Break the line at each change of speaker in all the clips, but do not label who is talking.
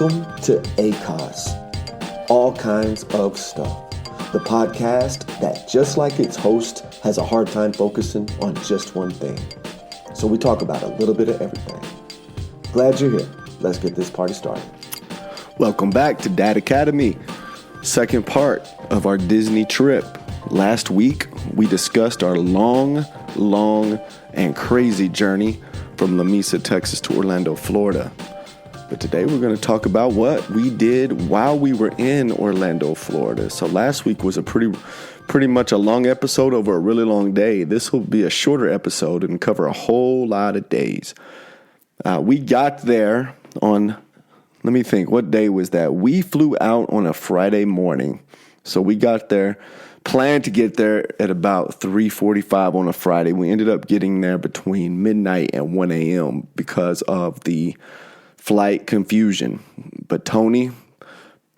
Welcome to ACOS, All Kinds of Stuff, the podcast that, just like its host, has a hard time focusing on just one thing. So we talk about a little bit of everything. Glad you're here. Let's get this party started.
Welcome back to Dad Academy, second part of our Disney trip. Last week, we discussed our long, and crazy journey from La Mesa, Texas to Orlando, Florida. But today we're going to talk about what we did while we were in Orlando, Florida. So last week was a pretty much a long episode over a really long day. This will be a shorter episode and cover a whole lot of days. We got there on, let me think, what day was that? We flew out on a Friday morning. So we got there, planned to get there at about 3:45 on a Friday. We ended up getting there between midnight and 1 a.m. because of the flight confusion. But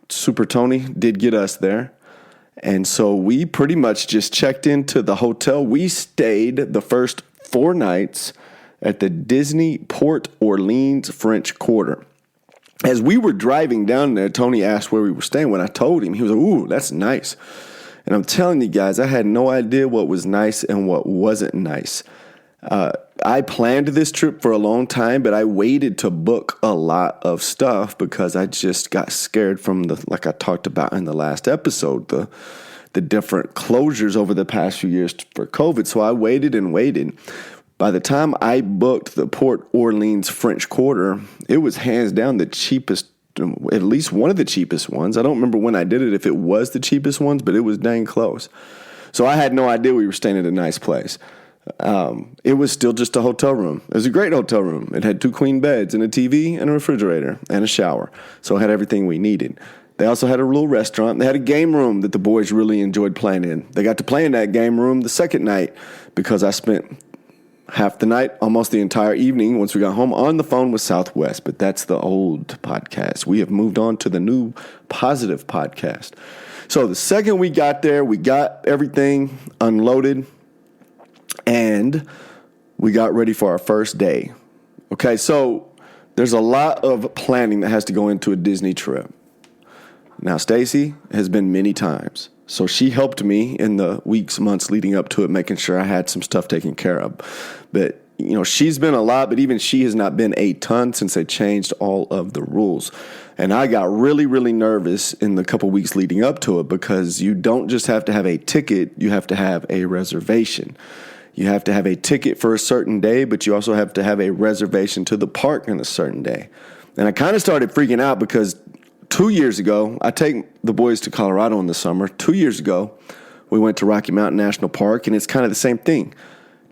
Super Tony did get us there. And so we pretty much just checked into the hotel. We stayed the first 4 nights at the Disney Port Orleans French Quarter. As we were driving down there, Tony asked where we were staying. When I told him, he was like, "Ooh, that's nice." And I'm telling you guys, I had no idea what was nice and what wasn't nice. I planned this trip for a long time, but I waited to book a lot of stuff because I just got scared from like I talked about in the last episode, the different closures over the past few years for COVID. So I waited and waited. By the time I booked the Port Orleans French Quarter, it was hands down the cheapest, at least one of the cheapest ones. I don't remember when I did it, if it was the cheapest ones, but it was dang close. So I had no idea we were staying at a nice place. It was still just a hotel room. It was a great hotel room. It had 2 queen beds and a TV and a refrigerator and a shower. So it had everything we needed. They also had a little restaurant. They had a game room that the boys really enjoyed playing in. They got to play in that game room the second night because I spent half the night, almost the entire evening, once we got home, on the phone with Southwest. But that's the old podcast. We have moved on to the new positive podcast. So the second we got there, we got everything unloaded, and we got ready for our first day. Okay, so there's a lot of planning that has to go into a Disney trip. Now, Stacy has been many times. So she helped me in the weeks, months leading up to it, making sure I had some stuff taken care of. But, you know, she's been a lot, but even she has not been a ton since they changed all of the rules. And I got really, really nervous in the couple weeks leading up to it because you don't just have to have a ticket, you have to have a reservation. You have to have a ticket for a certain day, but you also have to have a reservation to the park on a certain day. And I kind of started freaking out because 2 years ago, I take the boys to Colorado in the summer. 2 years ago, we went to Rocky Mountain National Park, and it's kind of the same thing.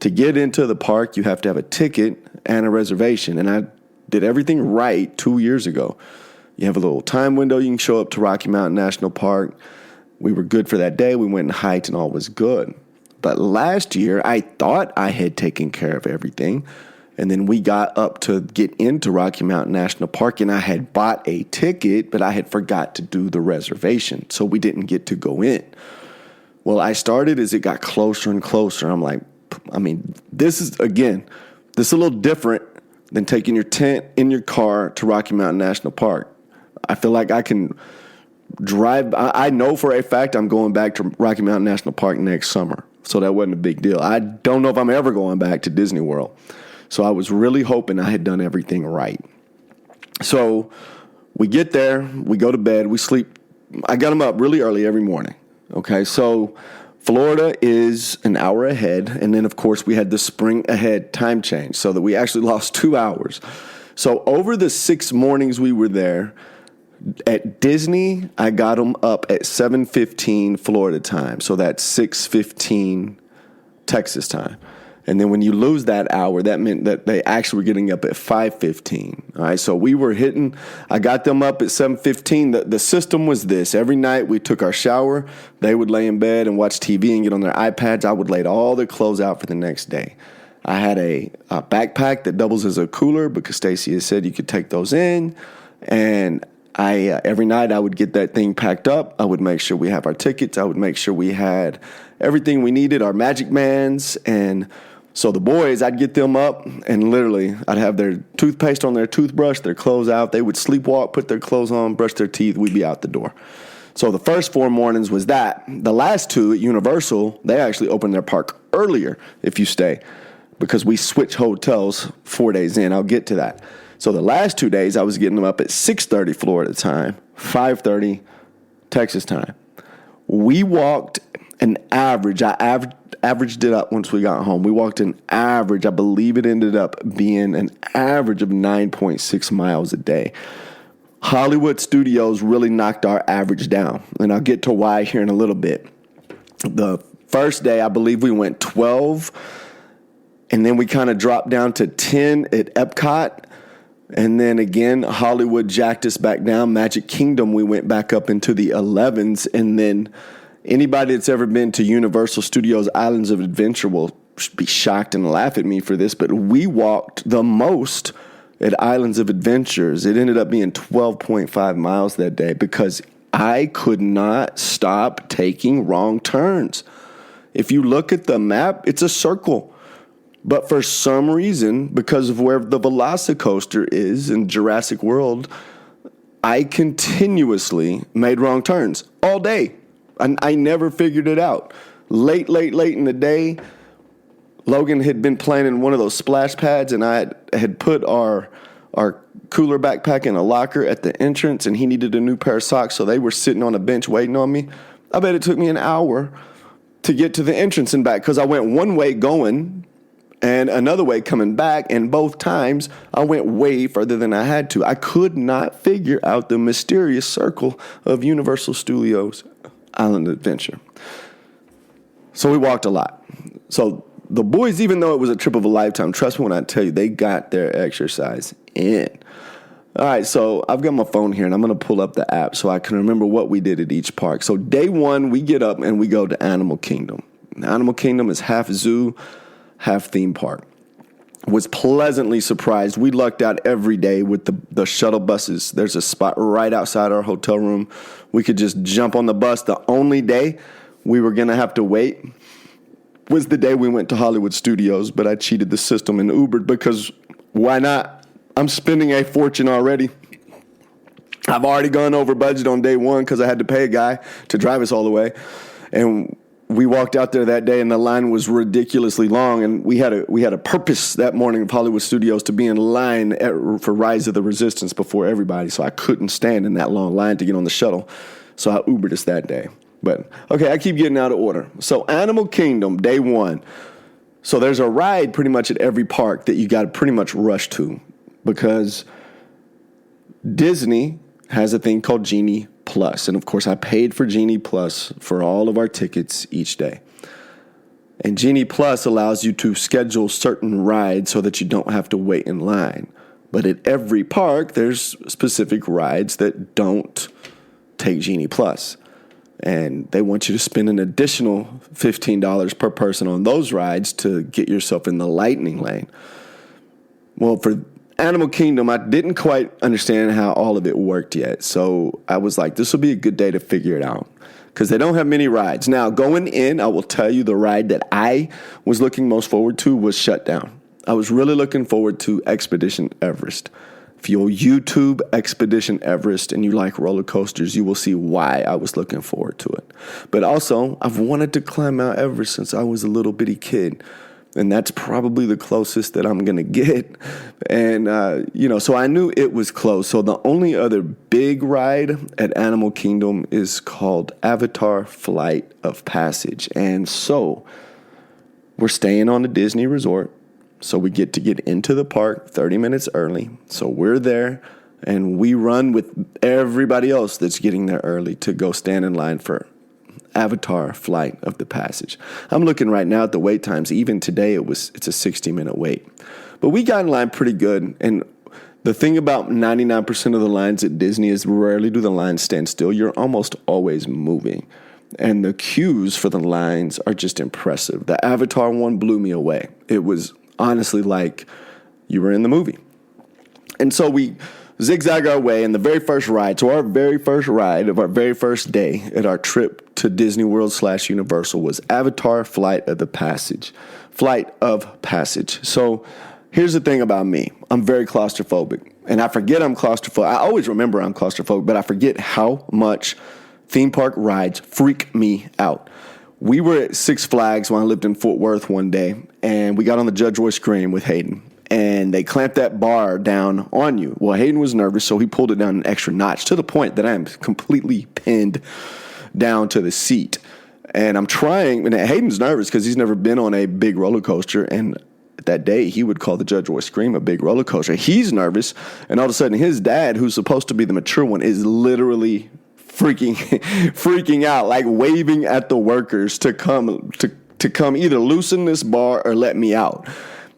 To get into the park, you have to have a ticket and a reservation, and I did everything right 2 years ago. You have a little time window. You can show up to Rocky Mountain National Park. We were good for that day. We went and hiked, and all was good. But last year, I thought I had taken care of everything. And then we got up to get into Rocky Mountain National Park, and I had bought a ticket, but I had forgot to do the reservation. So we didn't get to go in. Well, I started as it got closer and closer. I'm like, this is a little different than taking your tent in your car to Rocky Mountain National Park. I feel like I can drive. I know for a fact I'm going back to Rocky Mountain National Park next summer. So that wasn't a big deal. I don't know if I'm ever going back to Disney World. So I was really hoping I had done everything right. So we get there, we go to bed, we sleep. I got them up really early every morning. Okay, so Florida is an hour ahead. And then, of course, we had the spring ahead time change so that we actually lost 2 hours. So over the 6 mornings we were there, at Disney, I got them up at 7:15 Florida time. So that's 6:15 Texas time. And then when you lose that hour, that meant that they actually were getting up at 5:15. All right, so we were I got them up at 7:15. The system was this. Every night we took our shower. They would lay in bed and watch TV and get on their iPads. I would lay all their clothes out for the next day. I had a backpack that doubles as a cooler because Stacy has said you could take those in. And every night I would get that thing packed up. I would make sure we have our tickets. I would make sure we had everything we needed, our Magic Bands, and So the boys, I'd get them up, and literally I'd have their toothpaste on their toothbrush, their clothes out. They would sleepwalk, put their clothes on, brush their teeth. We'd be out the door. So the first 4 mornings was that. The last 2 at Universal, they actually opened their park earlier if you stay, because we switch hotels 4 days in. I'll get to that. So the last 2 days, I was getting them up at 6:30 Florida time, 5:30 Texas time. We walked an average. I averaged it up once we got home. We walked an average. I believe it ended up being an average of 9.6 miles a day. Hollywood Studios really knocked our average down, and I'll get to why here in a little bit. The first day, I believe we went 12, and then we kind of dropped down to 10 at Epcot, and then again, Hollywood jacked us back down. Magic Kingdom, we went back up into the 11s, and then anybody that's ever been to Universal Studios Islands of Adventure will be shocked and laugh at me for this, but we walked the most at Islands of Adventures. It ended up being 12.5 miles that day because I could not stop taking wrong turns. If you look at the map, it's a circle. But for some reason, because of where the Velocicoaster is in Jurassic World, I continuously made wrong turns all day. I never figured it out. Late in the day, Logan had been playing in one of those splash pads, and I had put our cooler backpack in a locker at the entrance, and he needed a new pair of socks, so they were sitting on a bench waiting on me. I bet it took me an hour to get to the entrance and back because I went one way going and another way coming back, and both times I went way further than I had to. I could not figure out the mysterious circle of Universal Studios Island Adventure. So we walked a lot. So the boys, even though it was a trip of a lifetime, trust me when I tell you, they got their exercise in. All right, so I've got my phone here, and I'm going to pull up the app so I can remember what we did at each park. So day 1, we get up and we go to Animal Kingdom. Animal Kingdom is half zoo, half theme park. Was pleasantly surprised. We lucked out every day with the shuttle buses. There's a spot right outside our hotel room. We could just jump on the bus. The only day we were going to have to wait was the day we went to Hollywood Studios, but I cheated the system and Ubered because why not? I'm spending a fortune already. I've already gone over budget on day 1 because I had to pay a guy to drive us all the way. And we walked out there that day, and the line was ridiculously long. And we had a purpose that morning of Hollywood Studios to be in line for Rise of the Resistance before everybody. So I couldn't stand in that long line to get on the shuttle. So I Ubered us that day. But, okay, I keep getting out of order. So Animal Kingdom, day 1. So there's a ride pretty much at every park that you got to pretty much rush to because Disney has a thing called Genie Plus. And, of course, I paid for Genie Plus for all of our tickets each day. And Genie Plus allows you to schedule certain rides so that you don't have to wait in line. But at every park, there's specific rides that don't take Genie Plus. And they want you to spend an additional $15 per person on those rides to get yourself in the lightning lane. Well, for Animal Kingdom, I didn't quite understand how all of it worked yet. So I was like, this will be a good day to figure it out because they don't have many rides. Now, going in, I will tell you the ride that I was looking most forward to was shut down. I was really looking forward to Expedition Everest. If you'll YouTube Expedition Everest and you like roller coasters, you will see why I was looking forward to it. But also, I've wanted to climb Mount Everest since I was a little bitty kid. And that's probably the closest that I'm going to get. And, so I knew it was close. So the only other big ride at Animal Kingdom is called Avatar Flight of Passage. And so we're staying on the Disney Resort. So we get to get into the park 30 minutes early. So we're there, and we run with everybody else that's getting there early to go stand in line for Avatar Flight of the Passage. I'm looking right now at the wait times. Even today, it's a 60-minute wait. But we got in line pretty good. And the thing about 99% of the lines at Disney is rarely do the lines stand still. You're almost always moving. And the queues for the lines are just impressive. The Avatar one blew me away. It was honestly like you were in the movie. And so we zigzag our way in the very first ride. So our very first ride of our very first day at our trip to Disney World / Universal was Avatar Flight of the Passage. Flight of Passage. So here's the thing about me. I'm very claustrophobic. And I forget I'm claustrophobic. I always remember I'm claustrophobic, but I forget how much theme park rides freak me out. We were at Six Flags when I lived in Fort Worth one day, and we got on the Judge Roy Scream with Hayden. And they clamped that bar down on you. Well, Hayden was nervous, so he pulled it down an extra notch to the point that I am completely pinned down to the seat. And I'm trying, and Hayden's nervous because he's never been on a big roller coaster. And that day, he would call the Judge Roy Scream a big roller coaster. He's nervous, and all of a sudden, his dad, who's supposed to be the mature one, is literally freaking out, like waving at the workers to come either loosen this bar or let me out.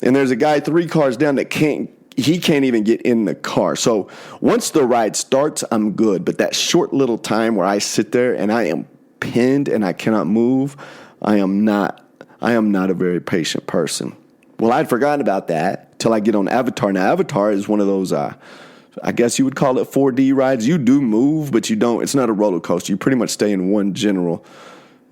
And there's a guy 3 cars down that can't even get in the car. So once the ride starts, I'm good. But that short little time where I sit there and I am pinned and I cannot move, I am not a very patient person. Well, I'd forgotten about that till I get on Avatar. Now, Avatar is one of those, I guess you would call it 4D rides. You do move, but you don't. It's not a roller coaster. You pretty much stay in one general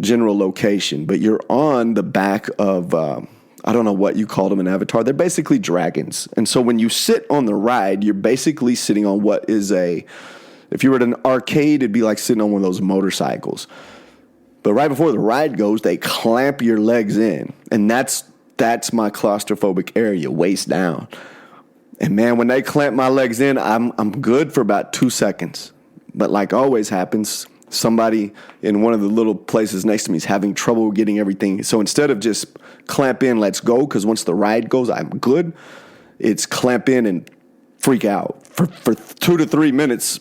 location. But you're on the back of, I don't know what you call them in Avatar. They're basically dragons. And so when you sit on the ride, you're basically sitting on what is if you were at an arcade, it'd be like sitting on one of those motorcycles. But right before the ride goes, they clamp your legs in. And that's my claustrophobic area, waist down. And man, when they clamp my legs in, I'm good for about 2 seconds. But like always happens, somebody in one of the little places next to me is having trouble getting everything. So instead of just clamp in, let's go, because once the ride goes, I'm good, it's clamp in and freak out for 2 to 3 minutes,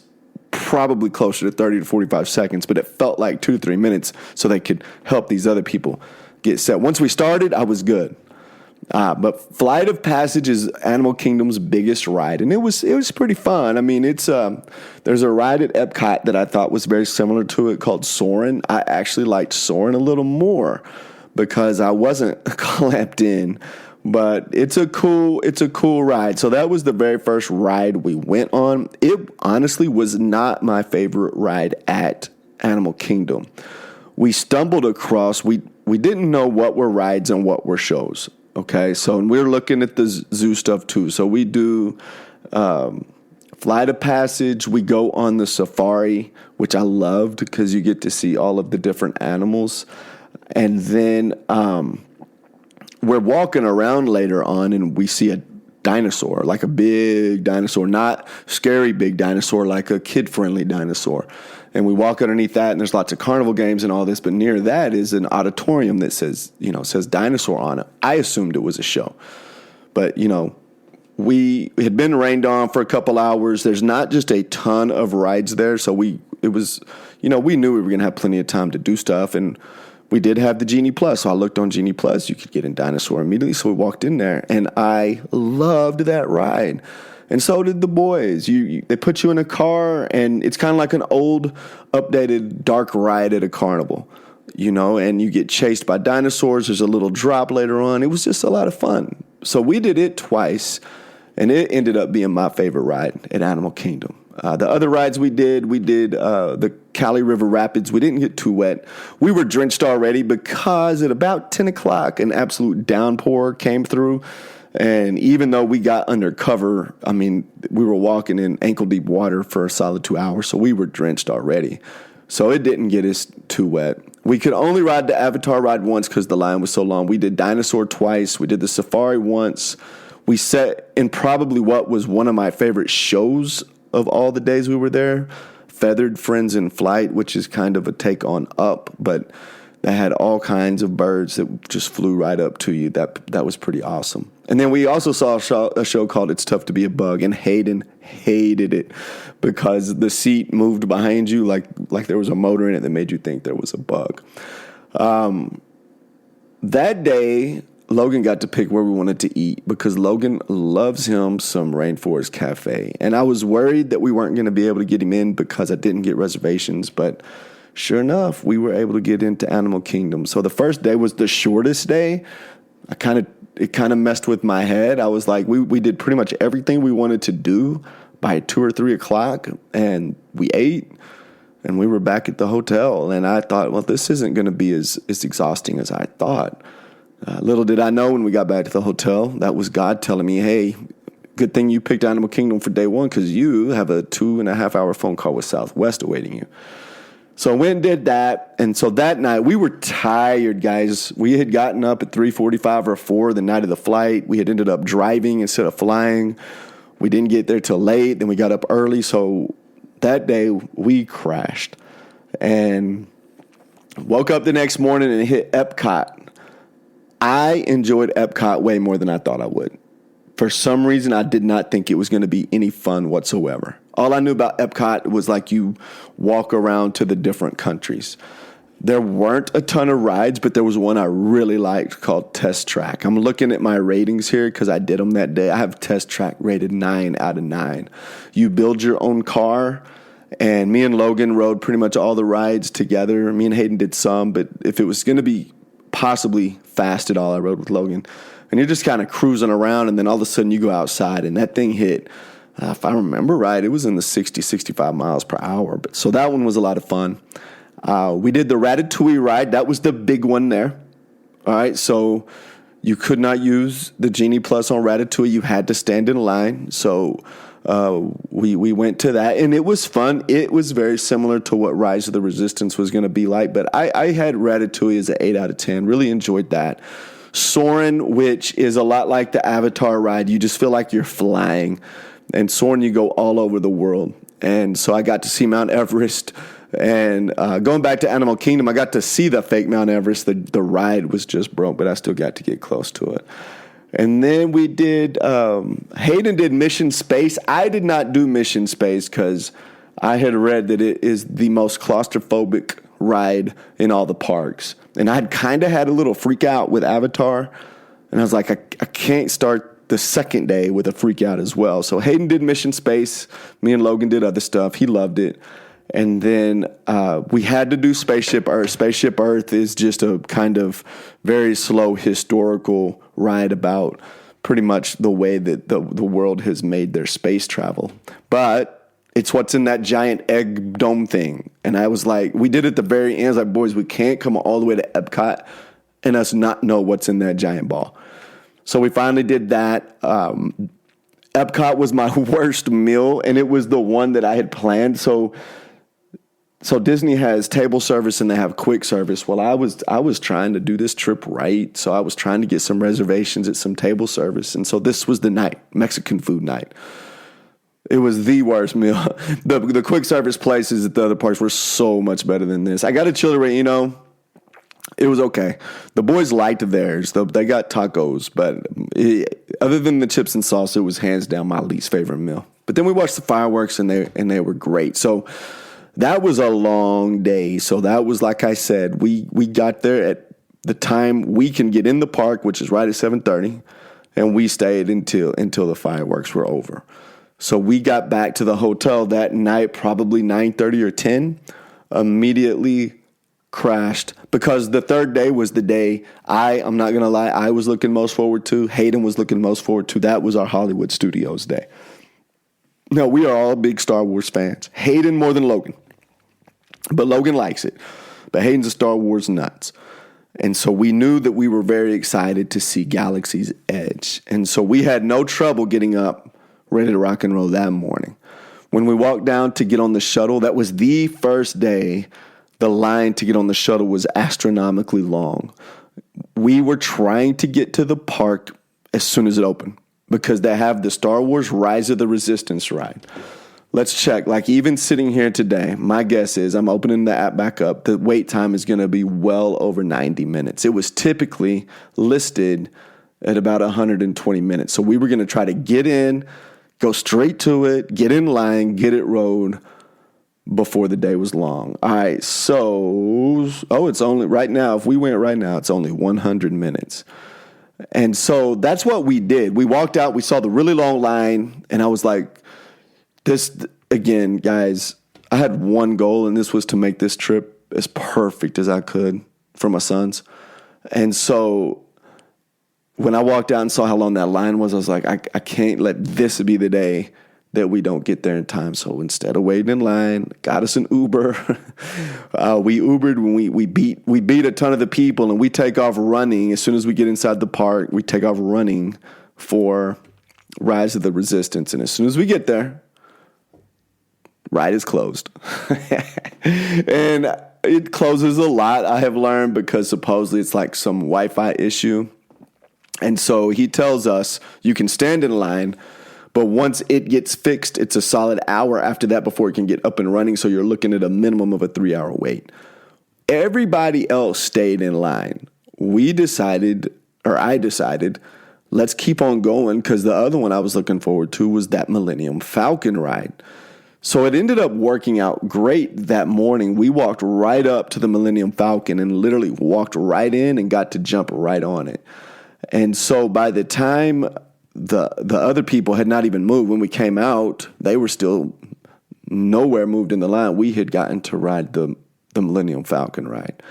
probably closer to 30 to 45 seconds, but it felt like 2 to 3 minutes so they could help these other people get set. Once we started, I was good. But Flight of Passage is Animal Kingdom's biggest ride, and it was pretty fun. I mean, there's a ride at Epcot that I thought was very similar to it called Soarin'. I actually liked Soarin' a little more because I wasn't clamped in, but it's a cool ride. So that was the very first ride we went on. It honestly was not my favorite ride at Animal Kingdom. We stumbled across, we didn't know what were rides and what were shows. Okay, so we're looking at the zoo stuff too. So we do Flight of Passage. We go on the safari, which I loved because you get to see all of the different animals. And then we're walking around later on and we see a dinosaur, like a big dinosaur, not scary big dinosaur, like a kid-friendly dinosaur. And we walk underneath that, and there's lots of carnival games and all this. But near that is an auditorium that says dinosaur on it. I assumed it was a show. But, we had been rained on for a couple hours. There's not just a ton of rides there. So we knew we were going to have plenty of time to do stuff. And we did have the Genie Plus. So I looked on Genie Plus. You could get in Dinosaur immediately. So we walked in there, and I loved that ride. And so did the boys. They put you in a car, and it's kind of like an old, updated, dark ride at a carnival, and you get chased by dinosaurs. There's a little drop later on. It was just a lot of fun. So we did it twice, and it ended up being my favorite ride at Animal Kingdom. The other rides we did the Cali River Rapids. We didn't get too wet. We were drenched already because at about 10 o'clock, an absolute downpour came through. And even though we got under cover, we were walking in ankle-deep water for a solid 2 hours, so we were drenched already. So it didn't get us too wet. We could only ride the Avatar ride once because the line was so long. We did Dinosaur twice. We did the Safari once. We sat in probably what was one of my favorite shows of all the days we were there, Feathered Friends in Flight, which is kind of a take on Up, but they had all kinds of birds that just flew right up to you. That was pretty awesome. And then we also saw a show called It's Tough to Be a Bug, and Hayden hated it because the seat moved behind you like there was a motor in it that made you think there was a bug. That day, Logan got to pick where we wanted to eat because Logan loves him some Rainforest Cafe. And I was worried that we weren't going to be able to get him in because I didn't get reservations, but sure enough, we were able to get into Animal Kingdom. So the first day was the shortest day. It kind of messed with my head. I was like, we did pretty much everything we wanted to do by 2 or 3 o'clock, and we ate, and we were back at the hotel. And I thought, well, this isn't going to be as exhausting as I thought. Little did I know when we got back to the hotel, that was God telling me, hey, good thing you picked Animal Kingdom for day one because you have a 2.5-hour phone call with Southwest awaiting you. So I went and did that. And so that night, we were tired, guys. We had gotten up at 3:45 or 4 the night of the flight. We had ended up driving instead of flying. We didn't get there till late. Then we got up early. So that day, we crashed. And woke up the next morning and hit Epcot. I enjoyed Epcot way more than I thought I would. For some reason, I did not think it was going to be any fun whatsoever. All I knew about Epcot was like you walk around to the different countries. There weren't a ton of rides, but there was one I really liked called Test Track. I'm looking at my ratings here because I did them that day. I have Test Track rated 9 out of 9. You build your own car, and me and Logan rode pretty much all the rides together. Me and Hayden did some, but if it was going to be possibly fast at all, I rode with Logan. And you're just kind of cruising around, and then all of a sudden you go outside, and that thing hit, if I remember right, it was in the 60, 65 miles per hour. But so that one was a lot of fun. We did the Ratatouille ride. That was the big one there. All right, so you could not use the Genie Plus on Ratatouille. You had to stand in line. So we went to that, and it was fun. It was very similar to what Rise of the Resistance was going to be like. But I had Ratatouille as an 8 out of 10. Really enjoyed that. Soarin', which is a lot like the Avatar ride. You just feel like you're flying. And Soarin', you go all over the world. And so I got to see Mount Everest. And going back to Animal Kingdom, I got to see the fake Mount Everest. The ride was just broke, but I still got to get close to it. And then we did, Hayden did Mission Space. I did not do Mission Space because I had read that it is the most claustrophobic ride in all the parks. And I'd kind of had a little freak out with Avatar. And I was like, I can't start the second day with a freak out as well. So Hayden did Mission Space. Me and Logan did other stuff. He loved it. And then we had to do Spaceship Earth. Spaceship Earth is just a kind of very slow historical ride about pretty much the way that the world has made their space travel. But it's what's in that giant egg dome thing. And I was like, we did it at the very end. I was like, boys, we can't come all the way to Epcot and us not know what's in that giant ball. So we finally did that. Epcot was my worst meal, and it was the one that I had planned. So Disney has table service and they have quick service. Well, I was trying to do this trip right. So I was trying to get some reservations at some table service. And so this was the night, Mexican food night. It was the worst meal. The quick service places at the other parks were so much better than this. I got a chili relleno. It was okay. The boys liked theirs. They got tacos, but other than the chips and sauce, it was hands down my least favorite meal. But then we watched the fireworks, and they were great. So that was a long day. So that was, like I said, we got there at the time we can get in the park, which is right at 7:30, and we stayed until the fireworks were over. So we got back to the hotel that night, probably 9:30 or 10, immediately crashed because the third day was the day I'm not going to lie, I was looking most forward to. Hayden was looking most forward to. That was our Hollywood Studios day. Now, we are all big Star Wars fans. Hayden more than Logan. But Logan likes it. But Hayden's a Star Wars nuts. And so we knew that we were very excited to see Galaxy's Edge. And so we had no trouble getting up, ready to rock and roll that morning. When we walked down to get on the shuttle, that was the first day the line to get on the shuttle was astronomically long. We were trying to get to the park as soon as it opened because they have the Star Wars Rise of the Resistance ride. Let's check. Like even sitting here today, my guess is I'm opening the app back up. The wait time is going to be well over 90 minutes. It was typically listed at about 120 minutes. So we were going to try to get in, go straight to it, get in line, get it rode before the day was long. All right, so, it's only, right now, if we went right now, it's only 100 minutes. And so that's what we did. We walked out, we saw the really long line, and I was like, this, again, guys, I had one goal, and this was to make this trip as perfect as I could for my sons. And so when I walked out and saw how long that line was, I was like, I can't let this be the day that we don't get there in time. So instead of waiting in line, got us an Uber. We Ubered when we beat a ton of the people, and we take off running. As soon as we get inside the park, we take off running for Rise of the Resistance. And as soon as we get there, ride is closed. And it closes a lot, I have learned, because supposedly it's like some Wi-Fi issue. And so he tells us you can stand in line, but once it gets fixed, it's a solid hour after that before it can get up and running. So you're looking at a minimum of a 3-hour wait. Everybody else stayed in line. I decided, let's keep on going, because the other one I was looking forward to was that Millennium Falcon ride. So it ended up working out great that morning. We walked right up to the Millennium Falcon and literally walked right in and got to jump right on it. And so by the time the other people had not even moved, when we came out, they were still nowhere moved in the line. We had gotten to ride the Millennium Falcon ride.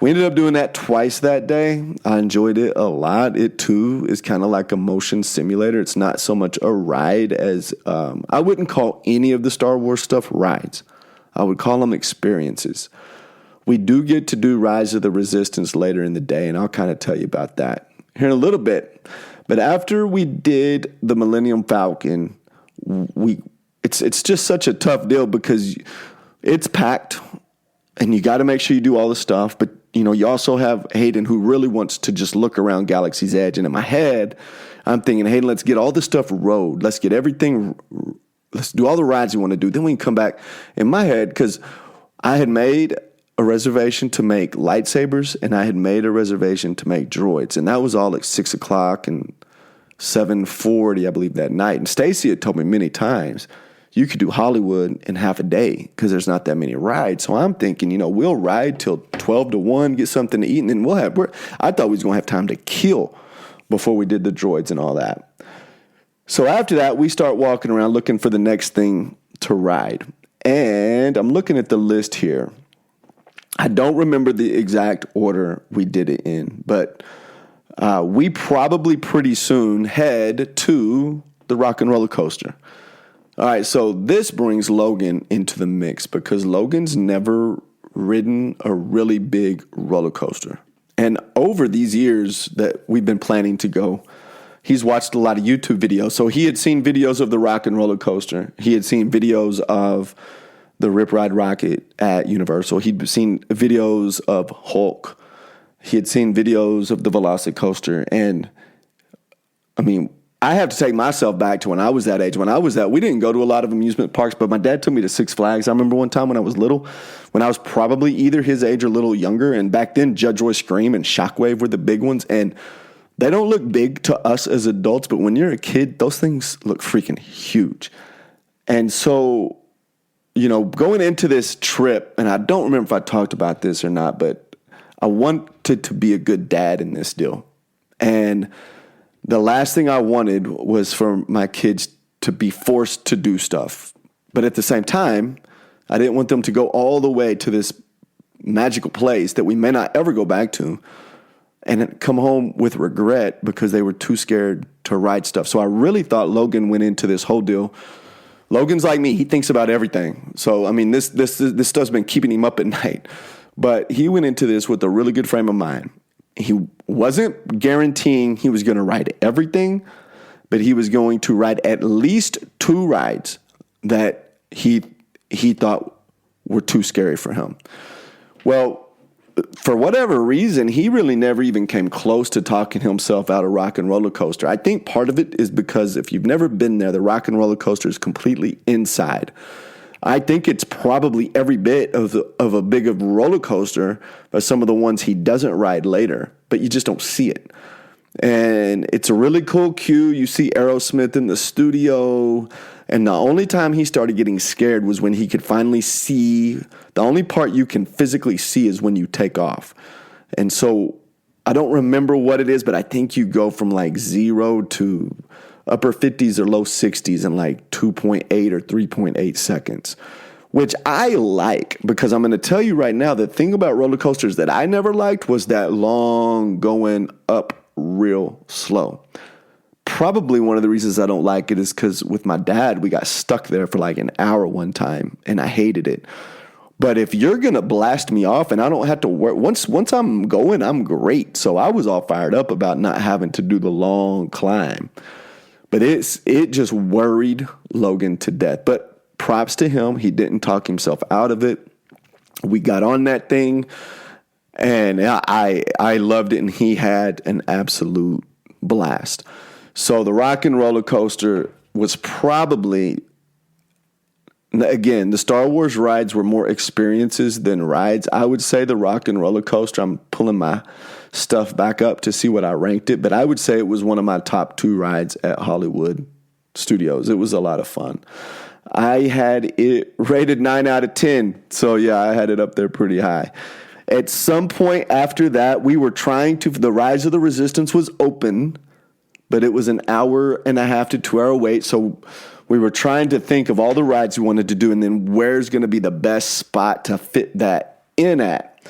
We ended up doing that twice that day. I enjoyed it a lot. It, too, is kind of like a motion simulator. It's not so much a ride as I wouldn't call any of the Star Wars stuff rides. I would call them experiences. We do get to do Rise of the Resistance later in the day, and I'll kind of tell you about that here in a little bit. But after we did the Millennium Falcon, it's just such a tough deal because it's packed, and you got to make sure you do all the stuff, but you also have Hayden, who really wants to just look around Galaxy's Edge. And in my head, I'm thinking, Hayden, let's get all this stuff rode. Let's get everything. Let's do all the rides you want to do. Then we can come back. In my head, because I had made a reservation to make lightsabers, and I had made a reservation to make droids. And that was all at 6 o'clock and 7:40, I believe, that night. And Stacy had told me many times, you could do Hollywood in half a day because there's not that many rides. So I'm thinking, we'll ride till 12 to 1, get something to eat, and then I thought we was going to have time to kill before we did the droids and all that. So after that, we start walking around looking for the next thing to ride. And I'm looking at the list here. I don't remember the exact order we did it in, but we probably pretty soon head to the Rock and Roller Coaster. All right, so this brings Logan into the mix because Logan's never ridden a really big roller coaster. And over these years that we've been planning to go, he's watched a lot of YouTube videos. So he had seen videos of the Rock and Roller Coaster. He had seen videos of the Rip Ride Rocket at Universal. He'd seen videos of Hulk. He had seen videos of the Velocicoaster. And, I have to take myself back to when I was that age. We didn't go to a lot of amusement parks, but my dad took me to Six Flags. I remember one time when I was little, when I was probably either his age or a little younger, and back then Judge Roy Scream and Shockwave were the big ones, and they don't look big to us as adults, but when you're a kid, those things look freaking huge. And so, going into this trip, and I don't remember if I talked about this or not, but I wanted to be a good dad in this deal. And the last thing I wanted was for my kids to be forced to do stuff. But at the same time, I didn't want them to go all the way to this magical place that we may not ever go back to and come home with regret because they were too scared to ride stuff. So I really thought Logan went into this whole deal. Logan's like me. He thinks about everything. So, this stuff's been keeping him up at night. But he went into this with a really good frame of mind. He wasn't guaranteeing he was going to ride everything, but he was going to ride at least 2 rides that he thought were too scary for him. Well, for whatever reason, he really never even came close to talking himself out of Rock and Roller Coaster. I think part of it is because if you've never been there, the Rock and Roller Coaster is completely inside. I think it's probably every bit of a big of roller coaster as some of the ones he doesn't ride later, but you just don't see it. And it's a really cool cue. You see Aerosmith in the studio, and the only time he started getting scared was when he could finally see. The only part you can physically see is when you take off. And so I don't remember what it is, but I think you go from like 0 to upper 50s or low 60s in like 2.8 or 3.8 seconds, which I like because I'm going to tell you right now, the thing about roller coasters that I never liked was that long going up real slow. probably one of the reasons I don't like it is because with my dad, we got stuck there for like an hour one time, and I hated it. But if you're going to blast me off and I don't have to work, once I'm going, I'm great. So I was all fired up about not having to do the long climb. But it just worried Logan to death. But props to him. He didn't talk himself out of it. We got on that thing, and I loved it, and he had an absolute blast. So the Rock and Roller Coaster was probably... Again, the Star Wars rides were more experiences than rides. I would say the Rock and Roller Coaster, I'm pulling my stuff back up to see what I ranked it, but I would say it was one of my top 2 rides at Hollywood Studios. It was a lot of fun. I had it rated 9 out of 10, so yeah, I had it up there pretty high. At some point after that, the Rise of the Resistance was open, but it was an hour and a half to 2 hour wait, so we were trying to think of all the rides we wanted to do and then where's going to be the best spot to fit that in at.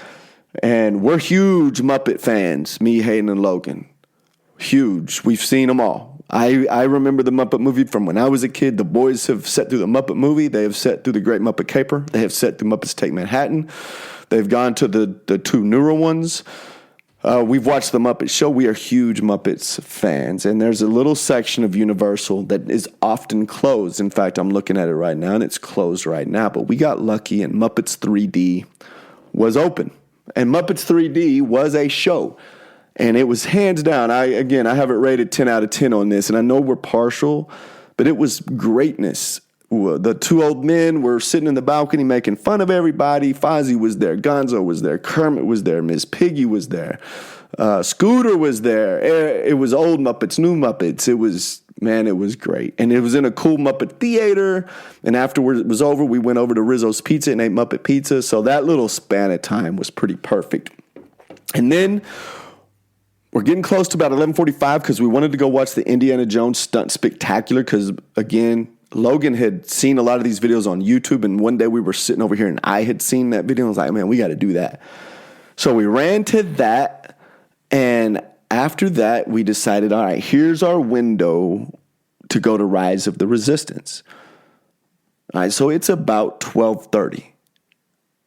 And we're huge Muppet fans, me, Hayden, and Logan. Huge. We've seen them all. I remember the Muppet movie from when I was a kid. The boys have sat through the Muppet movie. They have sat through the Great Muppet Caper. They have sat through Muppets Take Manhattan. They've gone to the 2 newer ones. We've watched the Muppet Show. We are huge Muppets fans, and there's a little section of Universal that is often closed. In fact, I'm looking at it right now, and it's closed right now. But we got lucky, and Muppets 3D was open. And Muppets 3D was a show, and it was hands down. I have it rated 10 out of 10 on this, and I know we're partial, but it was greatness. The 2 old men were sitting in the balcony making fun of everybody. Fozzie was there. Gonzo was there. Kermit was there. Miss Piggy was there. Scooter was there. It was old Muppets, new Muppets. It was great. And it was in a cool Muppet theater. And afterwards it was over, we went over to Rizzo's Pizza and ate Muppet Pizza. So that little span of time was pretty perfect. And then we're getting close to about 11:45 because we wanted to go watch the Indiana Jones Stunt Spectacular because, again, Logan had seen a lot of these videos on YouTube, and one day we were sitting over here, and I had seen that video, and I was like, man, we got to do that. So we ran to that, and after that, we decided, all right, here's our window to go to Rise of the Resistance. All right, so it's about 12:30.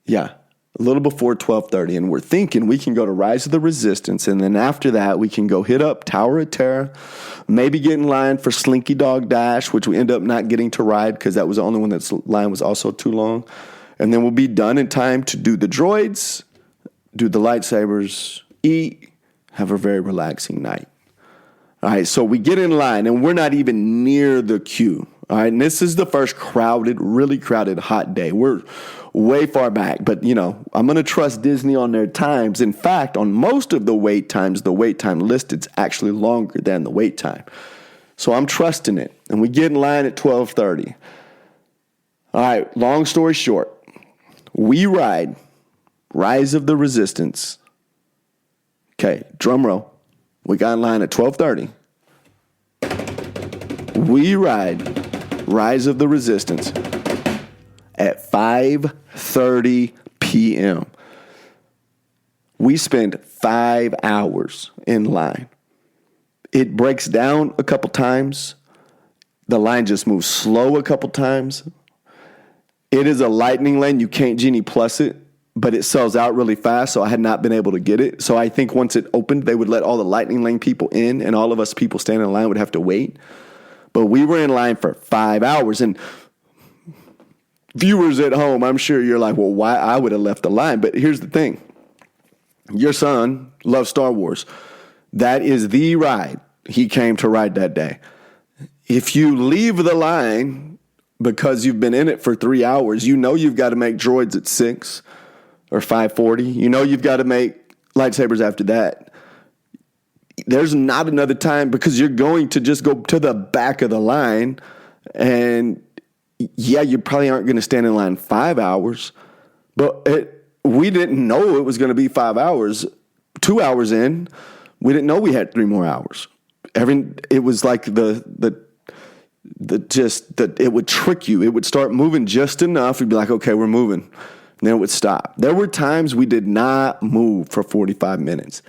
Yeah, a little before 12:30, and we're thinking we can go to Rise of the Resistance, and then after that, we can go hit up Tower of Terror, maybe get in line for Slinky Dog Dash, which we end up not getting to ride because that was the only one that's line was also too long, and then we'll be done in time to do the droids, do the lightsabers, eat, have a very relaxing night. All right, so we get in line, and we're not even near the queue. All right, and this is the first really crowded, hot day. We're way far back, but, I'm going to trust Disney on their times. In fact, on most of the wait times, the wait time listed's actually longer than the wait time. So I'm trusting it, and we get in line at 12:30. All right, long story short, we ride Rise of the Resistance. Okay, drum roll. We got in line at 12:30. We ride Rise of the Resistance at 5:30 p.m. We spend 5 hours in line. It breaks down a couple times. The line just moves slow a couple times. It is a lightning lane. You can't Genie Plus it, but it sells out really fast, so I had not been able to get it. So I think once it opened, they would let all the lightning lane people in, and all of us people standing in line would have to wait. But we were in line for 5 hours, and viewers at home, I'm sure you're like, well, why? I would have left the line. But here's the thing. Your son loves Star Wars. That is the ride he came to ride that day. If you leave the line because you've been in it for 3 hours, you've got to make droids at 6 or 5:40. You've got to make lightsabers after that. There's not another time because you're going to just go to the back of the line, and yeah, you probably aren't going to stand in line 5 hours, but we didn't know it was going to be 5 hours. 2 hours in, we didn't know we had 3 more hours. It was like it would trick you. It would start moving just enough. You'd be like, okay, we're moving. And then it would stop. There were times we did not move for 45 minutes.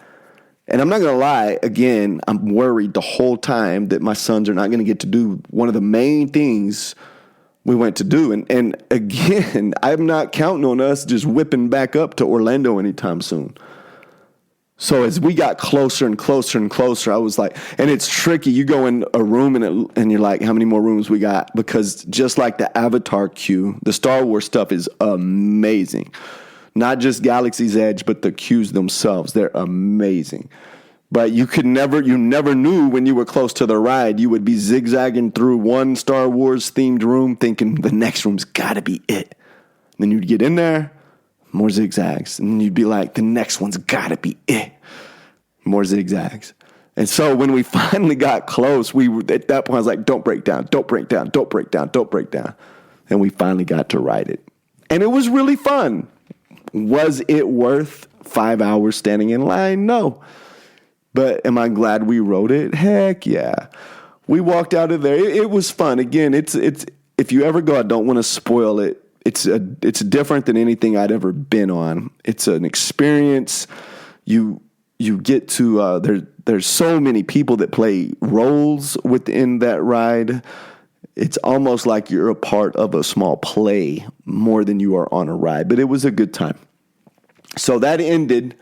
And I'm not going to lie, again, I'm worried the whole time that my sons are not going to get to do one of the main things we went to do. And again, I'm not counting on us just whipping back up to Orlando anytime soon. So as we got closer and closer and closer, I was like, and it's tricky. You go in a room and you're like, how many more rooms we got? Because just like the Avatar queue, the Star Wars stuff is amazing. Not just Galaxy's Edge, but the queues themselves. They're amazing. But you never knew when you were close to the ride. You would be zigzagging through one Star Wars themed room thinking the next room's got to be it. Then you'd get in there, more zigzags. And you'd be like, the next one's got to be it. More zigzags. And so when we finally got close, at that point, I was like, don't break down, don't break down, don't break down, don't break down. And we finally got to ride it. And it was really fun. Was it worth 5 hours standing in line? No. But am I glad we rode it? Heck yeah. We walked out of there. It was fun. Again, it's if you ever go, I don't want to spoil it. It's different than anything I'd ever been on. It's an experience. You get to there's so many people that play roles within that ride. It's almost like you're a part of a small play more than you are on a ride. But it was a good time. So that ended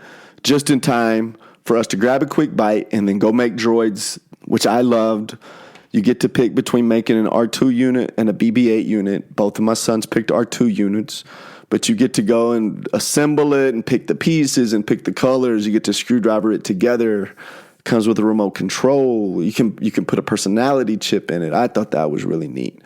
just in time for us to grab a quick bite and then go make droids, which I loved. You get to pick between making an R2 unit and a BB-8 unit. Both of my sons picked R2 units, but you get to go and assemble it and pick the pieces and pick the colors. You get to screwdriver it together. It comes with a remote control. You can put a personality chip in it. I thought that was really neat.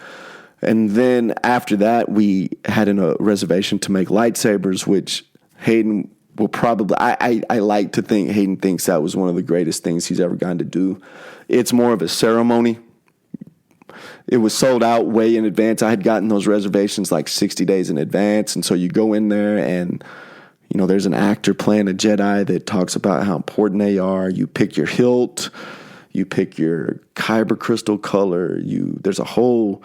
And then after that, we had a reservation to make lightsabers, which Hayden will probably, I like to think Hayden thinks that was one of the greatest things he's ever gotten to do. It's more of a ceremony. It was sold out way in advance. I had gotten those reservations like 60 days in advance. And so you go in there and, there's an actor playing a Jedi that talks about how important they are. You pick your hilt, you pick your kyber crystal color. There's a whole,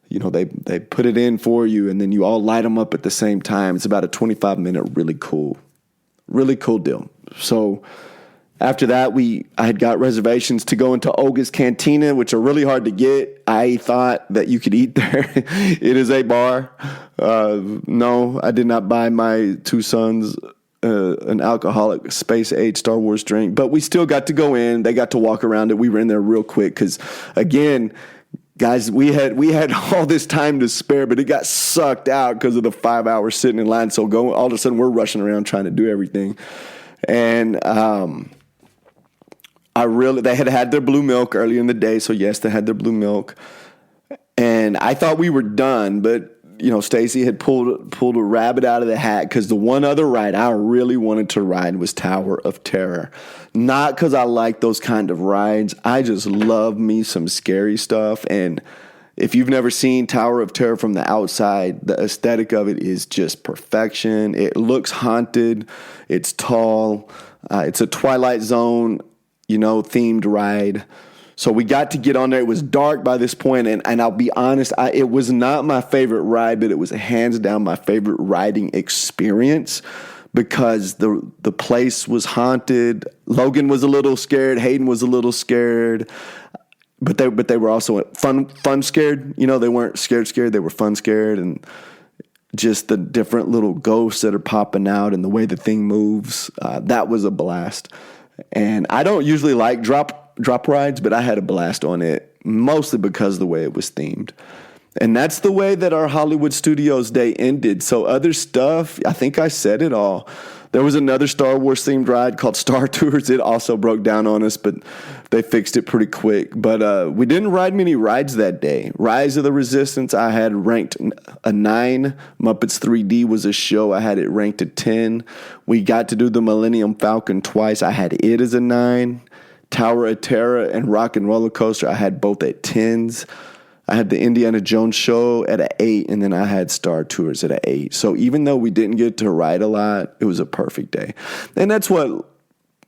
they put it in for you and then you all light them up at the same time. It's about a 25-minute, really cool deal. So after that, I had got reservations to go into Ogus Cantina, which are really hard to get. I thought that you could eat there. It is a bar. No, I did not buy my two sons an alcoholic space-age Star Wars drink, but we still got to go in. They got to walk around it. We were in there real quick because, again, guys, we had all this time to spare, but it got sucked out because of the 5 hours sitting in line. So all of a sudden, we're rushing around trying to do everything. And they had their blue milk early in the day. So yes, they had their blue milk. And I thought we were done, but Stacy had pulled a rabbit out of the hat because the one other ride I really wanted to ride was Tower of Terror. Not because I like those kind of rides. I just love me some scary stuff. And if you've never seen Tower of Terror from the outside, the aesthetic of it is just perfection. It looks haunted. It's tall. It's a Twilight Zone, themed ride. So we got to get on there. It was dark by this point, and I'll be honest, it was not my favorite ride, but it was hands down my favorite riding experience because the place was haunted. Logan was a little scared. Hayden was a little scared. But they were also fun scared. They weren't scared. They were fun scared, and just the different little ghosts that are popping out and the way the thing moves. That was a blast. And I don't usually like drop rides, but I had a blast on it, mostly because of the way it was themed. And that's the way that our Hollywood Studios day ended. So other stuff, I think I said it all. There was another Star Wars themed ride called Star Tours. It also broke down on us, but they fixed it pretty quick. But we didn't ride many rides that day. Rise of the Resistance, I had ranked a 9. Muppets 3D was a show. I had it ranked a 10. We got to do the Millennium Falcon twice. I had it as a 9. Tower of Terror and Rock and Roller Coaster, I had both at 10s. I had the Indiana Jones show at an 8, and then I had Star Tours at an 8. So even though we didn't get to ride a lot, it was a perfect day. And that's what,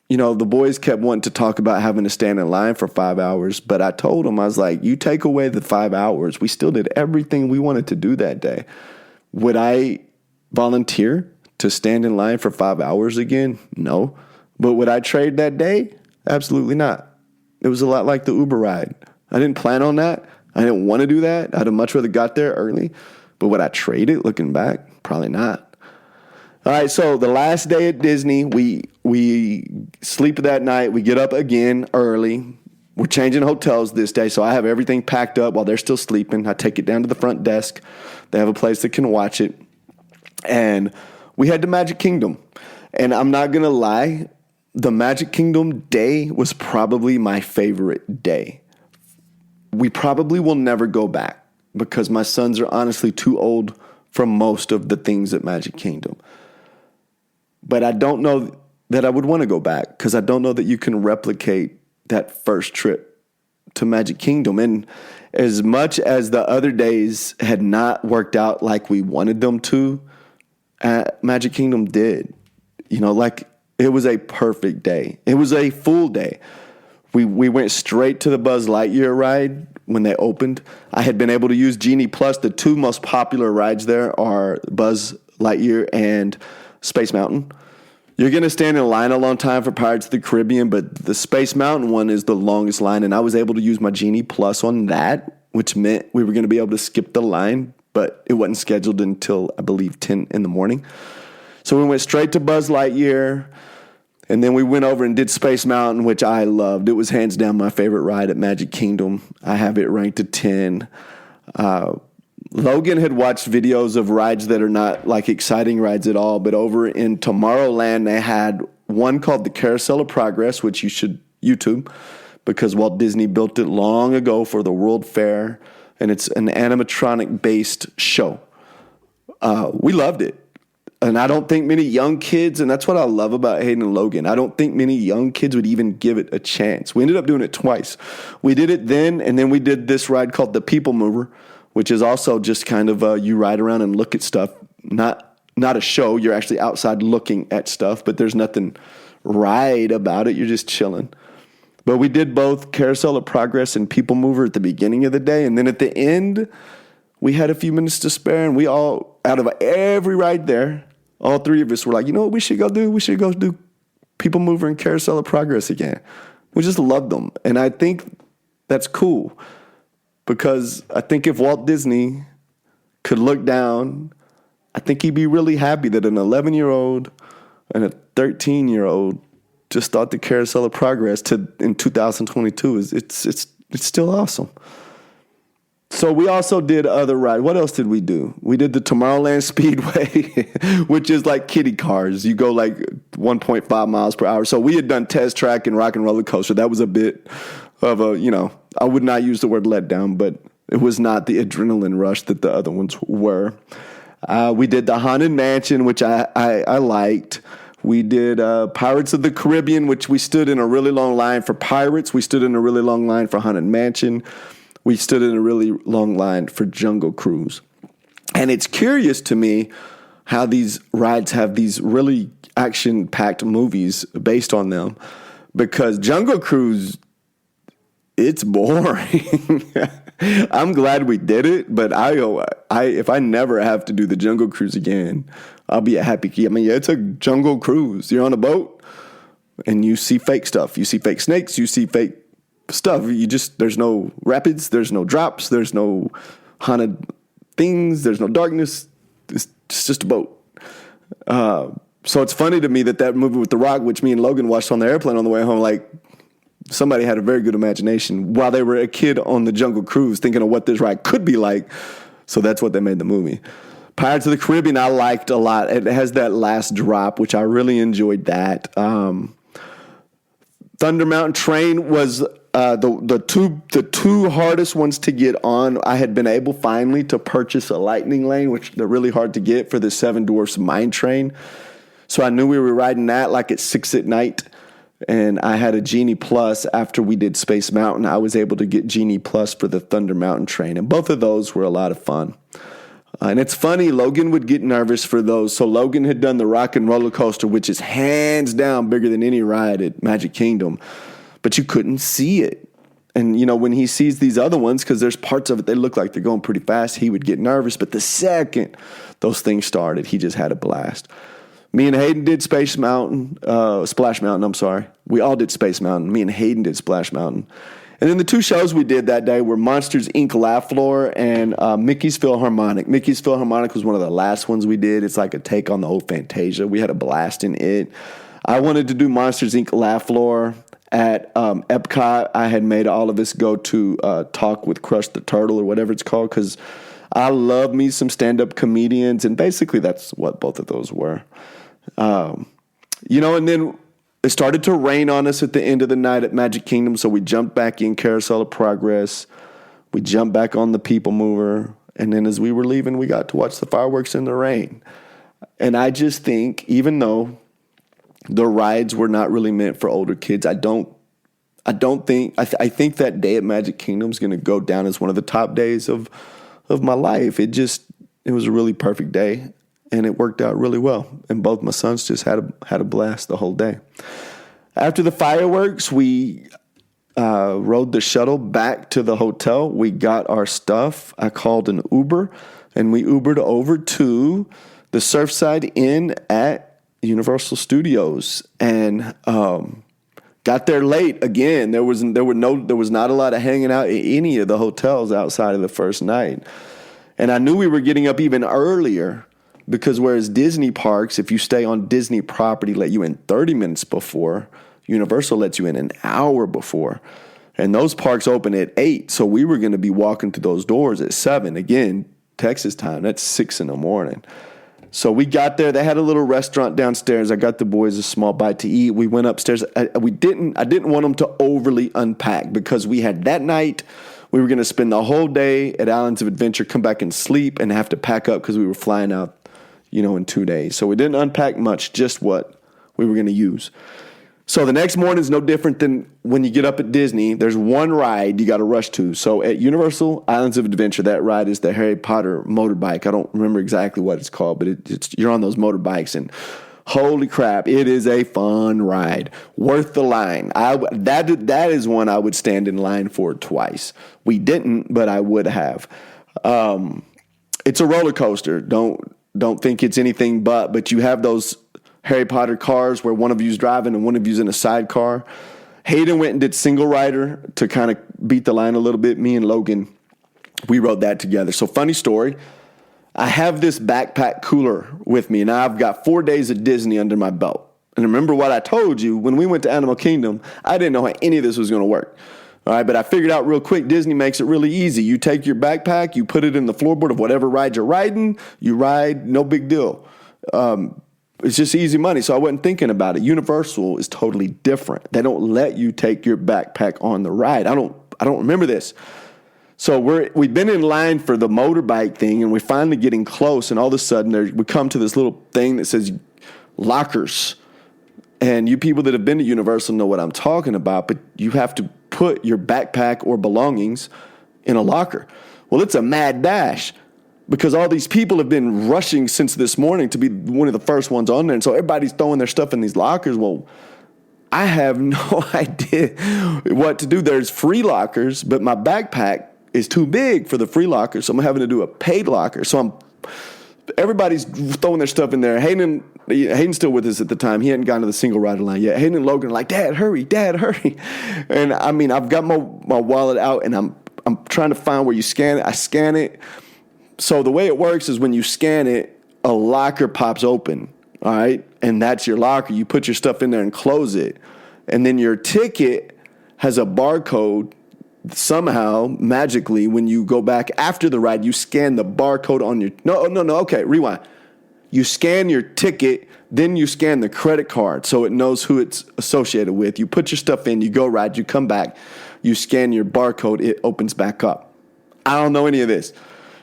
the boys kept wanting to talk about having to stand in line for 5 hours. But I told them, I was like, you take away the 5 hours, we still did everything we wanted to do that day. Would I volunteer to stand in line for 5 hours again? No. But would I trade that day? Absolutely not. It was a lot like the Uber ride. I didn't plan on that. I didn't want to do that. I'd have much rather got there early. But would I trade it looking back? Probably not. All right, so the last day at Disney, we sleep that night. We get up again early. We're changing hotels this day, so I have everything packed up while they're still sleeping. I take it down to the front desk. They have a place that can watch it. And we head to Magic Kingdom. And I'm not going to lie, the Magic Kingdom day was probably my favorite day. We probably will never go back because my sons are honestly too old for most of the things at Magic Kingdom. But I don't know that I would want to go back because I don't know that you can replicate that first trip to Magic Kingdom. And as much as the other days had not worked out like we wanted them to, Magic Kingdom did. Like it was a perfect day. It was a full day. We went straight to the Buzz Lightyear ride when they opened. I had been able to use Genie Plus. The two most popular rides there are Buzz Lightyear and Space Mountain. You're going to stand in line a long time for Pirates of the Caribbean, but the Space Mountain one is the longest line, and I was able to use my Genie Plus on that, which meant we were going to be able to skip the line, but it wasn't scheduled until, I believe, 10 in the morning. So we went straight to Buzz Lightyear. And then we went over and did Space Mountain, which I loved. It was hands down my favorite ride at Magic Kingdom. I have it ranked at 10. Logan had watched videos of rides that are not like exciting rides at all. But over in Tomorrowland, they had one called the Carousel of Progress, which you should YouTube because Walt Disney built it long ago for the World Fair. And it's an animatronic-based show. We loved it. And I don't think many young kids, and that's what I love about Hayden and Logan, I don't think many young kids would even give it a chance. We ended up doing it twice. We did it then, and then we did this ride called the People Mover, which is also just kind of you ride around and look at stuff. Not a show. You're actually outside looking at stuff, but there's nothing ride about it. You're just chilling. But we did both Carousel of Progress and People Mover at the beginning of the day, and then at the end, we had a few minutes to spare, and we all, out of every ride there, all three of us were like, you know what we should go do? We should go do People Mover and Carousel of Progress again. We just loved them. And I think that's cool because I think if Walt Disney could look down, I think he'd be really happy that an 11-year-old and a 13-year-old just thought the Carousel of Progress in 2022 it's still awesome. So we also did other rides. What else did we do? We did the Tomorrowland Speedway, which is like kiddie cars. You go like 1.5 miles per hour. So we had done Test Track and Rock and Roller Coaster. That was a bit of a, I would not use the word letdown, but it was not the adrenaline rush that the other ones were. We did the Haunted Mansion, which I liked. We did Pirates of the Caribbean, which we stood in a really long line for Pirates. We stood in a really long line for Haunted Mansion. We stood in a really long line for Jungle Cruise. And it's curious to me how these rides have these really action-packed movies based on them. Because Jungle Cruise, it's boring. I'm glad we did it, but if I never have to do the Jungle Cruise again, I'll be a happy kid. I mean, yeah, it's a jungle cruise. You're on a boat, and you see fake stuff. You see fake snakes. You see fake stuff. There's no rapids, there's no drops, there's no haunted things, there's no darkness. It's just a boat. So it's funny to me that movie with The Rock, which me and Logan watched on the airplane on the way home, like somebody had a very good imagination while they were a kid on the Jungle Cruise thinking of what this ride could be like. So that's what they made the movie. Pirates of the Caribbean I liked a lot. It has that last drop, which I really enjoyed that. Thunder Mountain Train was the two hardest ones to get on. I had been able finally to purchase a Lightning Lane, which they're really hard to get for the Seven Dwarfs Mine Train. So I knew we were riding that like at 6 at night. And I had a Genie Plus after we did Space Mountain. I was able to get Genie Plus for the Thunder Mountain Train. And both of those were a lot of fun. And it's funny, Logan would get nervous for those. So Logan had done the Rock and Roller Coaster, which is hands down bigger than any ride at Magic Kingdom. But you couldn't see it. And, when he sees these other ones, because there's parts of it, they look like they're going pretty fast, he would get nervous. But the second those things started, he just had a blast. Me and Hayden did Splash Mountain. I'm sorry. We all did Space Mountain. Me and Hayden did Splash Mountain. And then the two shows we did that day were Monsters, Inc. Laugh Floor and Mickey's Philharmonic. Mickey's Philharmonic was one of the last ones we did. It's like a take on the old Fantasia. We had a blast in it. I wanted to do Monsters, Inc. Laugh Floor at Epcot. I had made all of us go to Talk with Crush the Turtle or whatever it's called because I love me some stand-up comedians, and basically that's what both of those were. And then it started to rain on us at the end of the night at Magic Kingdom, so we jumped back in Carousel of Progress. We jumped back on the People Mover, and then as we were leaving, we got to watch the fireworks in the rain. And I just think, even though the rides were not really meant for older kids, I think that day at Magic Kingdom is going to go down as one of the top days of my life. It was a really perfect day. And it worked out really well. And both my sons just had a blast the whole day. After the fireworks, we rode the shuttle back to the hotel. We got our stuff. I called an Uber, and we Ubered over to the Surfside Inn at Universal Studios, and got there late again. There was not a lot of hanging out in any of the hotels outside of the first night, and I knew we were getting up even earlier. Because whereas Disney parks, if you stay on Disney property, let you in 30 minutes before, Universal lets you in an hour before. And those parks open at 8, so we were going to be walking through those doors at 7. Again, Texas time, that's 6 in the morning. So we got there. They had a little restaurant downstairs. I got the boys a small bite to eat. We went upstairs. I didn't want them to overly unpack because we had that night. We were going to spend the whole day at Islands of Adventure, come back and sleep, and have to pack up because we were flying out in 2 days. So we didn't unpack much, just what we were going to use. So the next morning is no different than when you get up at Disney. There's one ride you got to rush to. So at Universal Islands of Adventure, that ride is the Harry Potter motorbike. I don't remember exactly what it's called, but you're on those motorbikes, and holy crap, it is a fun ride. Worth the line. That is one I would stand in line for twice. We didn't, but I would have. It's a roller coaster. Don't think it's anything but you have those Harry Potter cars where one of you's driving and one of you's in a sidecar. Hayden went and did single rider to kind of beat the line a little bit. Me and Logan, we rode that together. So funny story, I have this backpack cooler with me, and I've got 4 days of Disney under my belt. And remember what I told you, when we went to Animal Kingdom, I didn't know how any of this was going to work. All right, but I figured out real quick, Disney makes it really easy. You take your backpack, you put it in the floorboard of whatever ride you're riding, you ride, no big deal. It's just easy money, so I wasn't thinking about it. Universal is totally different. They don't let you take your backpack on the ride. I don't remember this. So we've been in line for the motorbike thing, and we're finally getting close, and all of a sudden we come to this little thing that says lockers. And you people that have been to Universal know what I'm talking about, but you have to put your backpack or belongings in a locker. Well, it's a mad dash because all these people have been rushing since this morning to be one of the first ones on there. And so everybody's throwing their stuff in these lockers. Well, I have no idea what to do. There's free lockers, but my backpack is too big for the free locker, so I'm having to do a paid locker. So everybody's throwing their stuff in there. Hayden's still with us at the time. He hadn't gotten to the single rider line yet. Hayden and Logan are like, Dad, hurry. And I mean, I've got my wallet out, and I'm trying to find where you scan it. I scan it. So the way it works is when you scan it, a locker pops open, all right? And that's your locker. You put your stuff in there and close it. And then your ticket has a barcode. Somehow, magically, when you go back after the ride, you scan the barcode on your... No, okay, rewind. You scan your ticket, then you scan the credit card so it knows who it's associated with. You put your stuff in, you go ride, you come back, you scan your barcode, it opens back up. I don't know any of this.